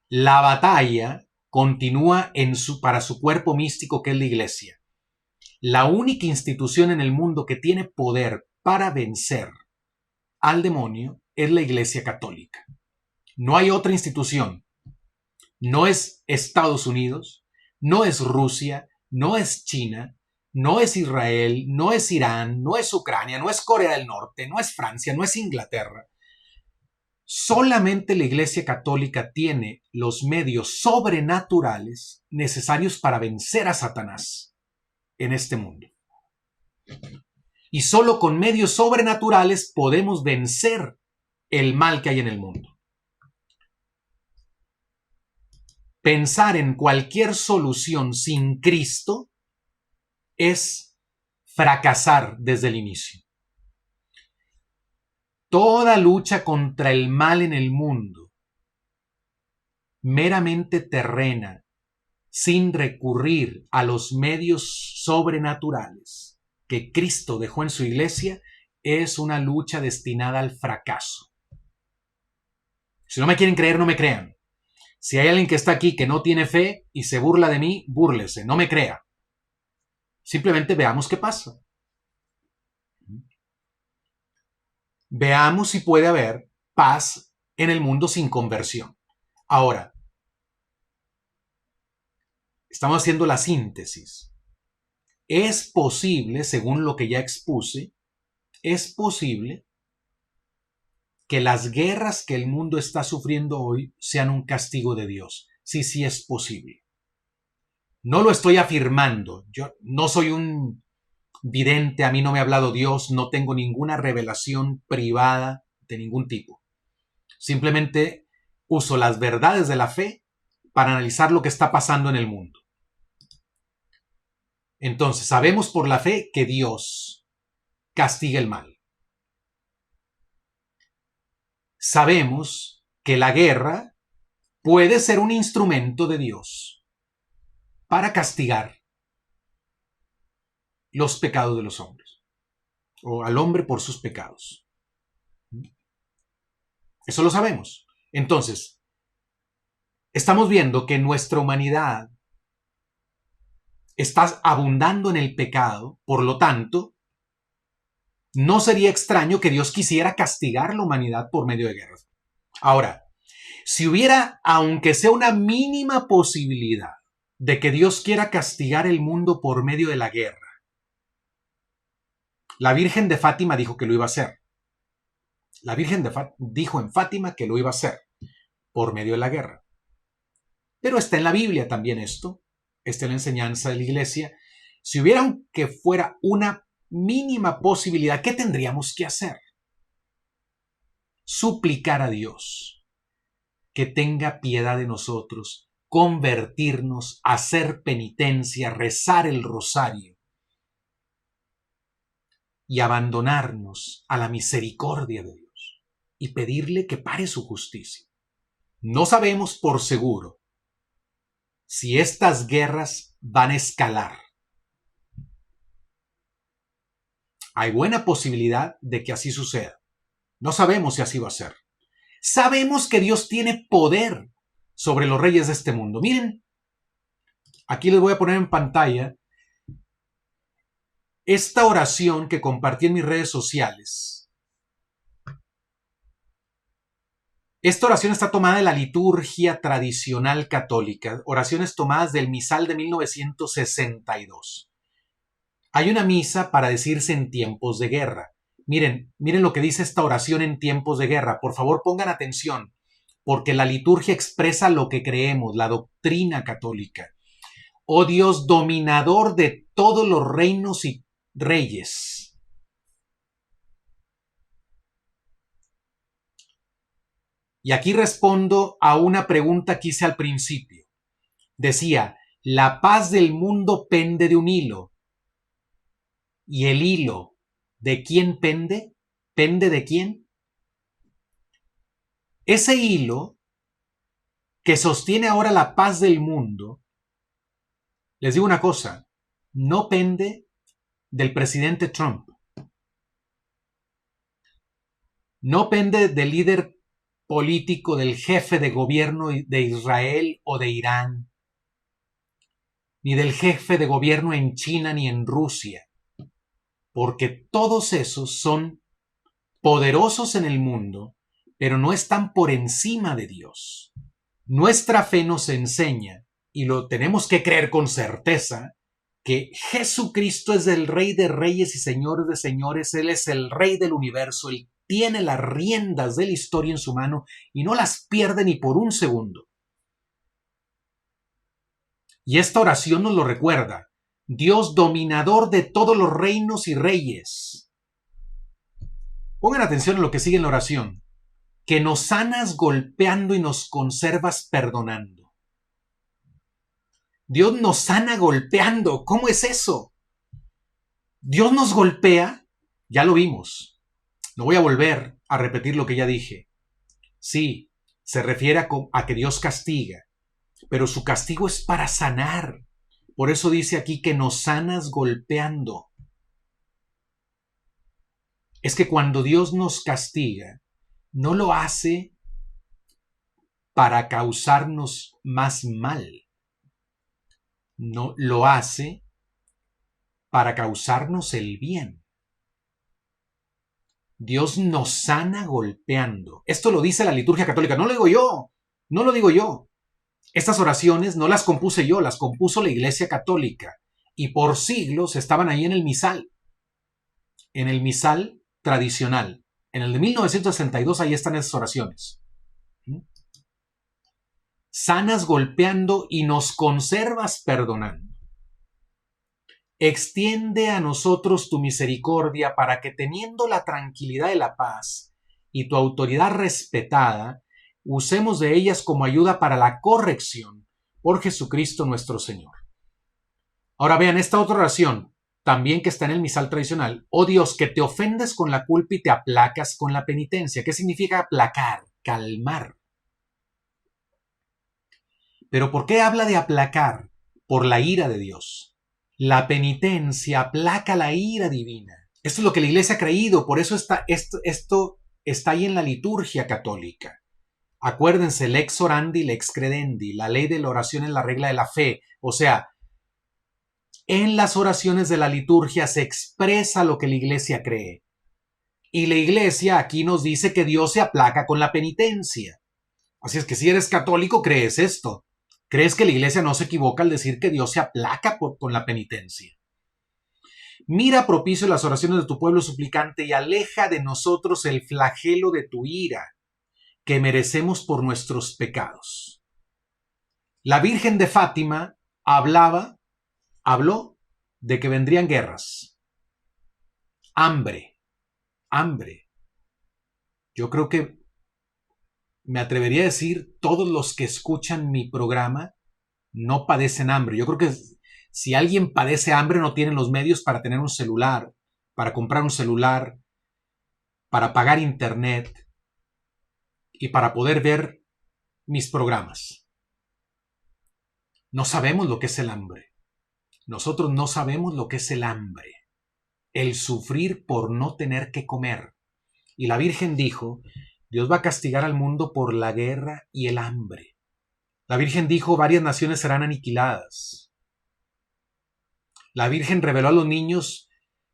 la batalla continúa para su cuerpo místico, que es la iglesia. La única institución en el mundo que tiene poder para vencer al demonio es la Iglesia Católica. No hay otra institución. No es Estados Unidos, no es Rusia, no es China, no es Israel, no es Irán, no es Ucrania, no es Corea del Norte, no es Francia, no es Inglaterra. Solamente la Iglesia Católica tiene los medios sobrenaturales necesarios para vencer a Satanás en este mundo. Y solo con medios sobrenaturales podemos vencer el mal que hay en el mundo. Pensar en cualquier solución sin Cristo es fracasar desde el inicio. Toda lucha contra el mal en el mundo, meramente terrena, sin recurrir a los medios sobrenaturales que Cristo dejó en su iglesia, es una lucha destinada al fracaso. Si no me quieren creer, no me crean. Si hay alguien que está aquí que no tiene fe y se burla de mí, búrlese, no me crea. Simplemente veamos qué pasa. Veamos si puede haber paz en el mundo sin conversión. Ahora, estamos haciendo la síntesis. es posible, según lo que ya expuse, es posible que las guerras que el mundo está sufriendo hoy sean un castigo de Dios. Sí, sí es posible. No lo estoy afirmando. Yo no soy un vidente, a mí no me ha hablado Dios, no tengo ninguna revelación privada de ningún tipo. Simplemente uso las verdades de la fe para analizar lo que está pasando en el mundo. Entonces, sabemos por la fe que Dios castiga el mal. Sabemos que la guerra puede ser un instrumento de Dios para castigar los pecados de los hombres, o al hombre por sus pecados. Eso lo sabemos. Entonces, estamos viendo que nuestra humanidad está abundando en el pecado, por lo tanto, no sería extraño que Dios quisiera castigar a la humanidad por medio de guerras. Ahora, si hubiera, aunque sea una mínima posibilidad de que Dios quiera castigar el mundo por medio de la guerra, la Virgen de Fátima dijo que lo iba a hacer. La Virgen dijo en Fátima que lo iba a hacer por medio de la guerra. Pero está en la Biblia también esto, está en la enseñanza de la Iglesia. Si hubiera, aunque fuera una mínima posibilidad, ¿qué tendríamos que hacer? Suplicar a Dios que tenga piedad de nosotros, convertirnos, hacer penitencia, rezar el rosario y abandonarnos a la misericordia de Dios y pedirle que pare su justicia. No sabemos por seguro si estas guerras van a escalar. Hay buena posibilidad de que así suceda. No sabemos si así va a ser. Sabemos que Dios tiene poder sobre los reyes de este mundo. Miren, aquí les voy a poner en pantalla esta oración que compartí en mis redes sociales. Esta oración está tomada de la liturgia tradicional católica, oraciones tomadas del misal de 1962. Hay una misa para decirse en tiempos de guerra. Miren lo que dice esta oración en tiempos de guerra. Por favor, pongan atención, porque la liturgia expresa lo que creemos, la doctrina católica. Oh Dios, dominador de todos los reinos y reyes. Y aquí respondo a una pregunta que hice al principio. Decía, la paz del mundo pende de un hilo. ¿Y el hilo de quién pende? ¿Pende de quién? Ese hilo que sostiene ahora la paz del mundo, les digo una cosa, no pende del presidente Trump. No pende del líder político, del jefe de gobierno de Israel o de Irán, ni del jefe de gobierno en China ni en Rusia, porque todos esos son poderosos en el mundo, pero no están por encima de Dios. Nuestra fe nos enseña, y lo tenemos que creer con certeza, que Jesucristo es el Rey de Reyes y Señor de Señores. Él es el Rey del universo. Él tiene las riendas de la historia en su mano y no las pierde ni por un segundo. Y esta oración nos lo recuerda. Dios dominador de todos los reinos y reyes. Pongan atención a lo que sigue en la oración. Que nos sanas golpeando y nos conservas perdonando. Dios nos sana golpeando. ¿Cómo es eso? Dios nos golpea. Ya lo vimos. No voy a volver a repetir lo que ya dije. Sí, se refiere a que Dios castiga, pero su castigo es para sanar. Por eso dice aquí que nos sanas golpeando. Es que cuando Dios nos castiga, no lo hace para causarnos más mal. No, lo hace para causarnos el bien. Dios nos sana golpeando. Esto lo dice la liturgia católica. No lo digo yo. No lo digo yo. Estas oraciones no las compuse yo, las compuso la Iglesia Católica. y por siglos estaban ahí en el misal tradicional. En el de 1962 ahí están esas oraciones. Sanas golpeando y nos conservas perdonando. Extiende a nosotros tu misericordia para que, teniendo la tranquilidad de la paz y tu autoridad respetada, usemos de ellas como ayuda para la corrección por Jesucristo nuestro Señor. Ahora vean esta otra oración, también que está en el misal tradicional. Oh Dios, que te ofendes con la culpa y te aplacas con la penitencia. ¿Qué significa aplacar? Calmar. ¿Pero por qué habla de aplacar? Por la ira de Dios. La penitencia aplaca la ira divina. Esto es lo que la Iglesia ha creído, por eso esto está ahí en la liturgia católica. Acuérdense, lex orandi, lex credendi, la ley de la oración es la regla de la fe. O sea, en las oraciones de la liturgia se expresa lo que la Iglesia cree. Y la Iglesia aquí nos dice que Dios se aplaca con la penitencia. Así es que si eres católico, crees esto. ¿Crees que la Iglesia no se equivoca al decir que Dios se aplaca con la penitencia? Mira propicio las oraciones de tu pueblo suplicante y aleja de nosotros el flagelo de tu ira, que merecemos por nuestros pecados. La Virgen de Fátima habló de que vendrían guerras, hambre. Yo creo que me atrevería a decir, todos los que escuchan mi programa no padecen hambre. Yo creo que si alguien padece hambre no tiene los medios para tener un celular, para comprar un celular, para pagar internet y para poder ver mis programas. No sabemos lo que es el hambre. Nosotros no sabemos lo que es el hambre. El sufrir por no tener que comer. Y la Virgen dijo, Dios va a castigar al mundo por la guerra y el hambre. La Virgen dijo, varias naciones serán aniquiladas. La Virgen reveló a los niños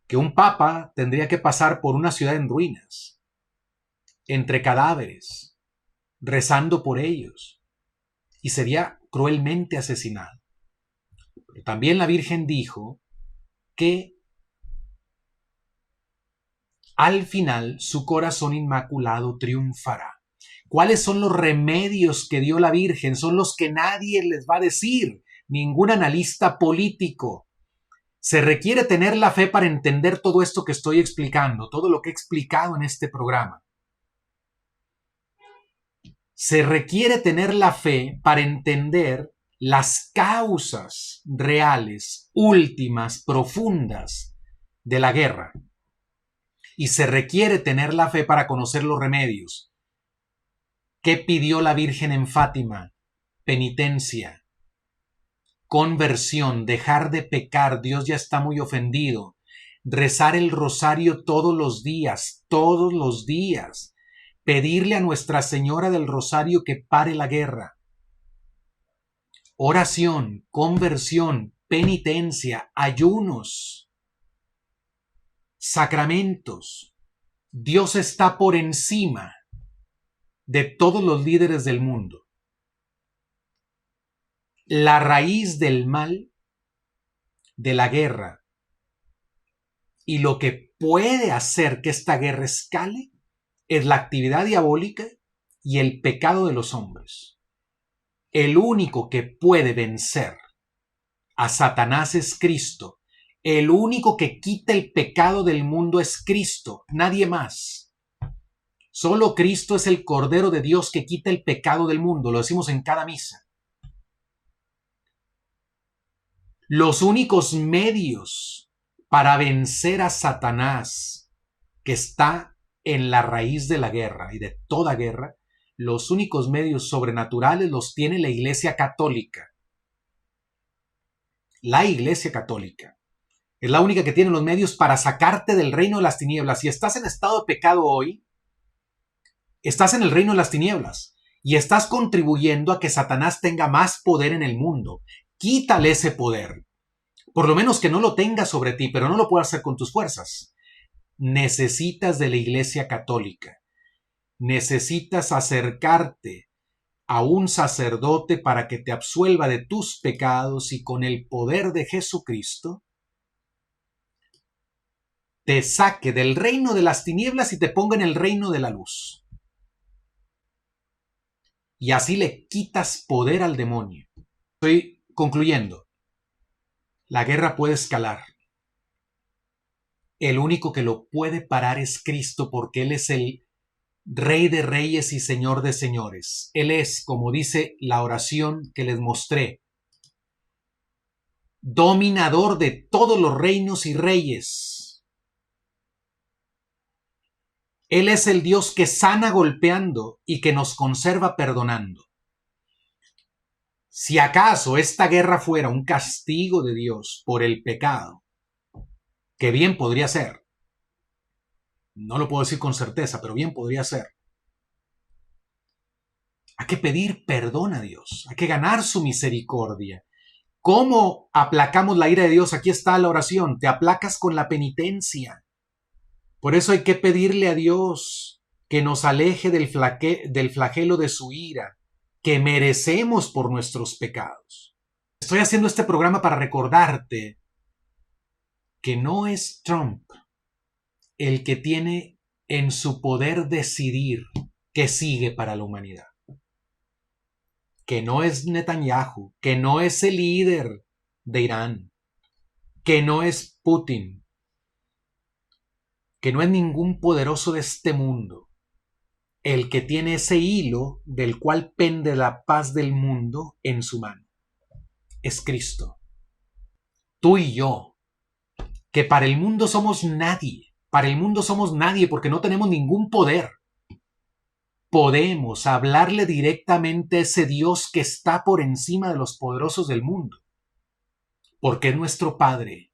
que un papa tendría que pasar por una ciudad en ruinas, entre cadáveres, rezando por ellos, y sería cruelmente asesinado. Pero también la Virgen dijo que al final su corazón inmaculado triunfará. ¿Cuáles son los remedios que dio la Virgen? Son los que nadie les va a decir, ningún analista político. Se requiere tener la fe para entender todo esto que estoy explicando, todo lo que he explicado en este programa. Se requiere tener la fe para entender las causas reales, últimas, profundas de la guerra. Y se requiere tener la fe para conocer los remedios. ¿Qué pidió la Virgen en Fátima? Penitencia, conversión, dejar de pecar, Dios ya está muy ofendido, rezar el rosario todos los días, pedirle a Nuestra Señora del Rosario que pare la guerra. Oración, conversión, penitencia, ayunos, sacramentos. Dios está por encima de todos los líderes del mundo. La raíz del mal, de la guerra, y lo que puede hacer que esta guerra escale, es la actividad diabólica y el pecado de los hombres. El único que puede vencer a Satanás es Cristo. El único que quita el pecado del mundo es Cristo, nadie más. Solo Cristo es el Cordero de Dios que quita el pecado del mundo, lo decimos en cada misa. Los únicos medios para vencer a Satanás, que está en la raíz de la guerra y de toda guerra, los únicos medios sobrenaturales los tiene la Iglesia Católica. La Iglesia Católica es la única que tiene los medios para sacarte del reino de las tinieblas. Si estás en estado de pecado hoy, estás en el reino de las tinieblas y estás contribuyendo a que Satanás tenga más poder en el mundo. Quítale ese poder. Por lo menos que no lo tenga sobre ti, pero no lo puedas hacer con tus fuerzas. Necesitas de la Iglesia Católica. Necesitas acercarte a un sacerdote para que te absuelva de tus pecados y con el poder de Jesucristo te saque del reino de las tinieblas y te ponga en el reino de la luz. Y así le quitas poder al demonio. Estoy concluyendo. La guerra puede escalar. El único que lo puede parar es Cristo, porque Él es el Rey de reyes y Señor de señores. Él es, como dice la oración que les mostré, dominador de todos los reinos y reyes. Él es el Dios que sana golpeando y que nos conserva perdonando. Si acaso esta guerra fuera un castigo de Dios por el pecado, que bien podría ser, no lo puedo decir con certeza, pero bien podría ser, hay que pedir perdón a Dios, hay que ganar su misericordia. ¿Cómo aplacamos la ira de Dios? Aquí está la oración, te aplacas con la penitencia. Por eso hay que pedirle a Dios que nos aleje del flagelo de su ira, que merecemos por nuestros pecados. Estoy haciendo este programa para recordarte que no es Trump el que tiene en su poder decidir qué sigue para la humanidad. Que no es Netanyahu, que no es el líder de Irán, que no es Putin, que no es ningún poderoso de este mundo. El que tiene ese hilo del cual pende la paz del mundo en su mano es Cristo. Tú y yo, que para el mundo somos nadie, porque no tenemos ningún poder. Podemos hablarle directamente a ese Dios que está por encima de los poderosos del mundo, porque es nuestro Padre.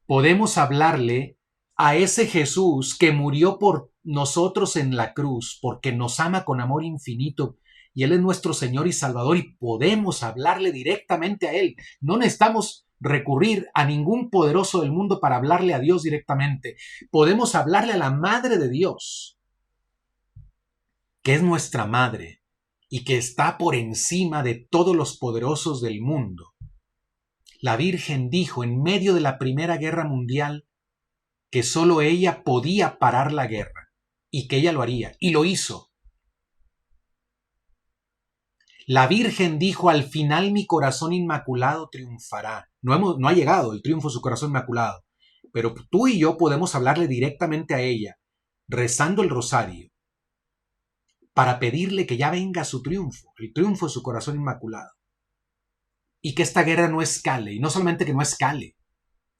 Podemos hablarle a ese Jesús que murió por nosotros en la cruz, porque nos ama con amor infinito, y Él es nuestro Señor y Salvador, y podemos hablarle directamente a Él. No necesitamos recurrir a ningún poderoso del mundo para hablarle a Dios directamente. Podemos hablarle a la Madre de Dios, que es nuestra Madre, y que está por encima de todos los poderosos del mundo. La Virgen dijo en medio de la Primera Guerra Mundial que solo ella podía parar la guerra y que ella lo haría, y lo hizo. La Virgen dijo: al final mi corazón inmaculado triunfará. No ha llegado el triunfo de su corazón inmaculado, pero tú y yo podemos hablarle directamente a ella, rezando el rosario, para pedirle que ya venga su triunfo, el triunfo de su corazón inmaculado. Y que esta guerra no escale, y no solamente que no escale,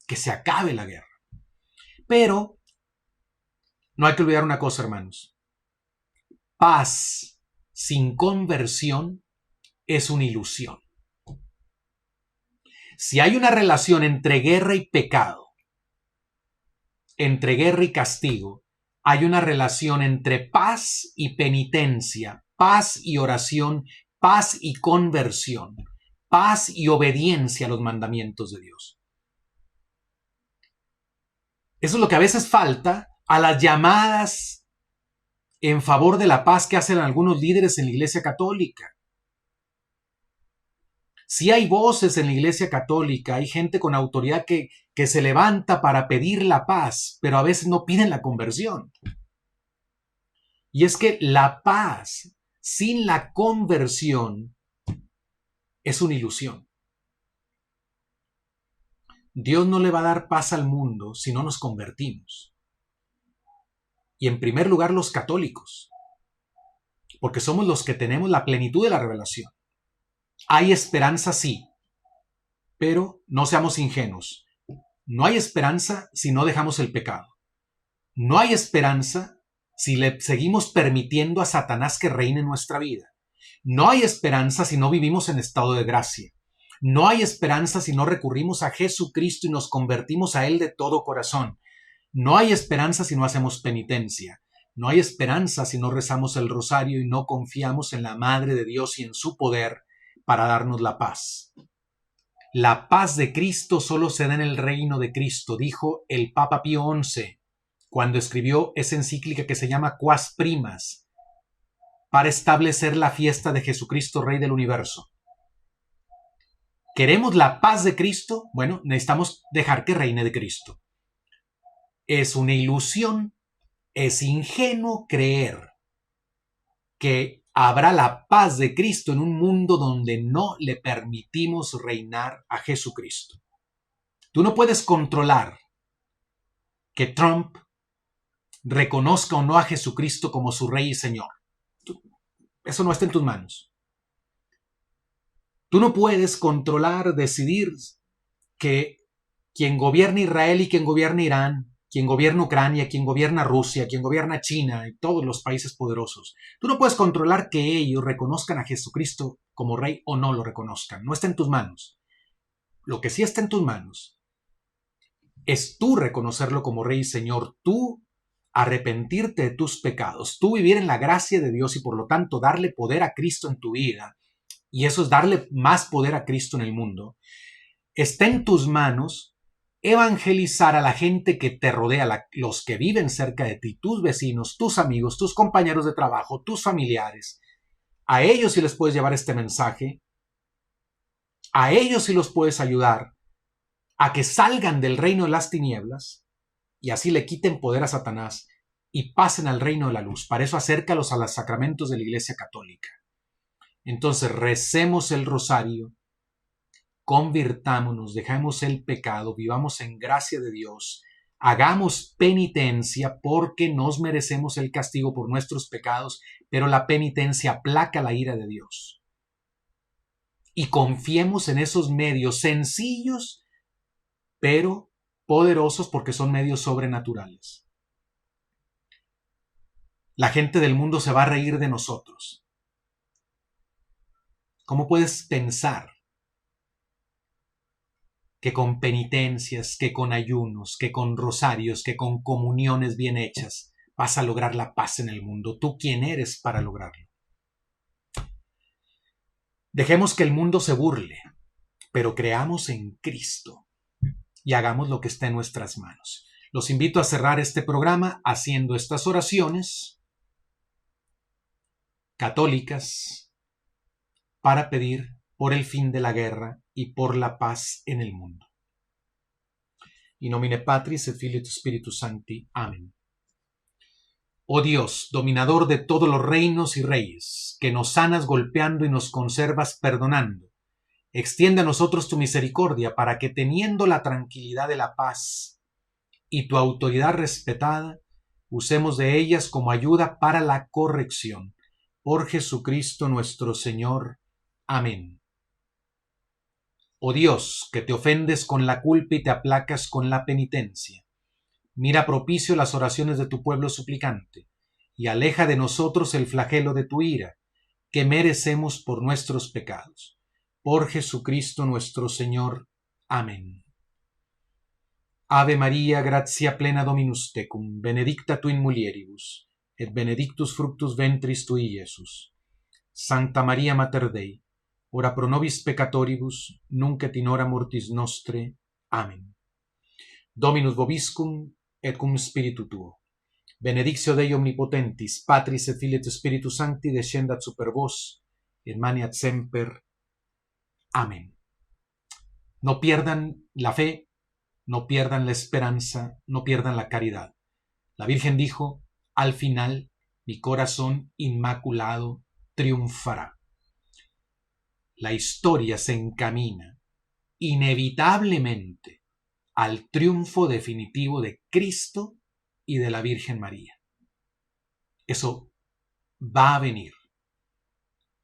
que se acabe la guerra. Pero no hay que olvidar una cosa, hermanos. Paz sin conversión es una ilusión. Si hay una relación entre guerra y pecado, entre guerra y castigo, hay una relación entre paz y penitencia, paz y oración, paz y conversión, paz y obediencia a los mandamientos de Dios. Eso es lo que a veces falta a las llamadas en favor de la paz que hacen algunos líderes en la Iglesia Católica. Sí hay voces en la Iglesia Católica, hay gente con autoridad que se levanta para pedir la paz, pero a veces no piden la conversión. Y es que la paz sin la conversión es una ilusión. Dios no le va a dar paz al mundo si no nos convertimos. Y en primer lugar los católicos, porque somos los que tenemos la plenitud de la revelación. Hay esperanza, sí, pero no seamos ingenuos. No hay esperanza si no dejamos el pecado. No hay esperanza si le seguimos permitiendo a Satanás que reine en nuestra vida. No hay esperanza si no vivimos en estado de gracia. No hay esperanza si no recurrimos a Jesucristo y nos convertimos a Él de todo corazón. No hay esperanza si no hacemos penitencia. No hay esperanza si no rezamos el rosario y no confiamos en la Madre de Dios y en su poder para darnos la paz. La paz de Cristo solo se da en el reino de Cristo, dijo el Papa Pío XI cuando escribió esa encíclica que se llama Quas Primas, para establecer la fiesta de Jesucristo, Rey del universo. ¿Queremos la paz de Cristo? Bueno, necesitamos dejar que reine de Cristo. Es una ilusión, es ingenuo creer que habrá la paz de Cristo en un mundo donde no le permitimos reinar a Jesucristo. Tú no puedes controlar que Trump reconozca o no a Jesucristo como su Rey y Señor. Eso no está en tus manos. Tú no puedes controlar, decidir que quien gobierna Israel y quien gobierna Irán, quien gobierna Ucrania, quien gobierna Rusia, quien gobierna China y todos los países poderosos, tú no puedes controlar que ellos reconozcan a Jesucristo como Rey o no lo reconozcan. No está en tus manos. Lo que sí está en tus manos es tú reconocerlo como Rey y Señor, tú arrepentirte de tus pecados, tú vivir en la gracia de Dios y por lo tanto darle poder a Cristo en tu vida. Y eso es darle más poder a Cristo en el mundo. Está en tus manos evangelizar a la gente que te rodea, los que viven cerca de ti, tus vecinos, tus amigos, tus compañeros de trabajo, tus familiares. A ellos sí les puedes llevar este mensaje. A ellos sí los puedes ayudar a que salgan del reino de las tinieblas y así le quiten poder a Satanás y pasen al reino de la luz. Para eso acércalos a los sacramentos de la Iglesia Católica. Entonces recemos el rosario, convirtámonos, dejemos el pecado, vivamos en gracia de Dios, hagamos penitencia porque nos merecemos el castigo por nuestros pecados, pero la penitencia aplaca la ira de Dios. Y confiemos en esos medios sencillos, pero poderosos porque son medios sobrenaturales. La gente del mundo se va a reír de nosotros. ¿Cómo puedes pensar que con penitencias, que con ayunos, que con rosarios, que con comuniones bien hechas vas a lograr la paz en el mundo? ¿Tú quién eres para lograrlo? Dejemos que el mundo se burle, pero creamos en Cristo y hagamos lo que está en nuestras manos. Los invito a cerrar este programa haciendo estas oraciones católicas para pedir por el fin de la guerra y por la paz en el mundo. In nomine Patris et Filii et Spiritus Sancti. Amén. Oh Dios, dominador de todos los reinos y reyes, que nos sanas golpeando y nos conservas perdonando, extiende a nosotros tu misericordia para que, teniendo la tranquilidad de la paz y tu autoridad respetada, usemos de ellas como ayuda para la corrección. Por Jesucristo nuestro Señor. Amén. Oh Dios, que te ofendes con la culpa y te aplacas con la penitencia, mira propicio las oraciones de tu pueblo suplicante, y aleja de nosotros el flagelo de tu ira, que merecemos por nuestros pecados. Por Jesucristo nuestro Señor. Amén. Ave María, gratia plena Dominus tecum, benedicta tu in mulieribus, et benedictus fructus ventris tui, Iesus. Santa María Mater Dei, ora pro nobis peccatoribus, nunc et in hora mortis nostre. Amen. Dominus vobiscum, et cum spiritu tuo. Benedictio Dei omnipotentis, Patris et Filii et Spiritus Sancti, descendat super vos, et maniat semper. Amén. No pierdan la fe, no pierdan la esperanza, no pierdan la caridad. La Virgen dijo, al final, mi corazón inmaculado triunfará. La historia se encamina inevitablemente al triunfo definitivo de Cristo y de la Virgen María. Eso va a venir.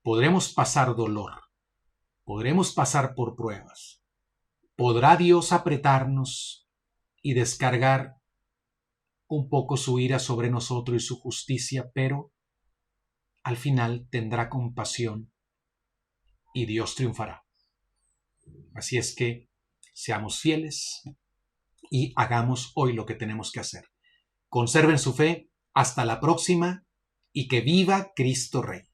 Podremos pasar dolor, podremos pasar por pruebas. Podrá Dios apretarnos y descargar un poco su ira sobre nosotros y su justicia, pero al final tendrá compasión y Dios triunfará. Así es que seamos fieles y hagamos hoy lo que tenemos que hacer. Conserven su fe. Hasta la próxima y que viva Cristo Rey.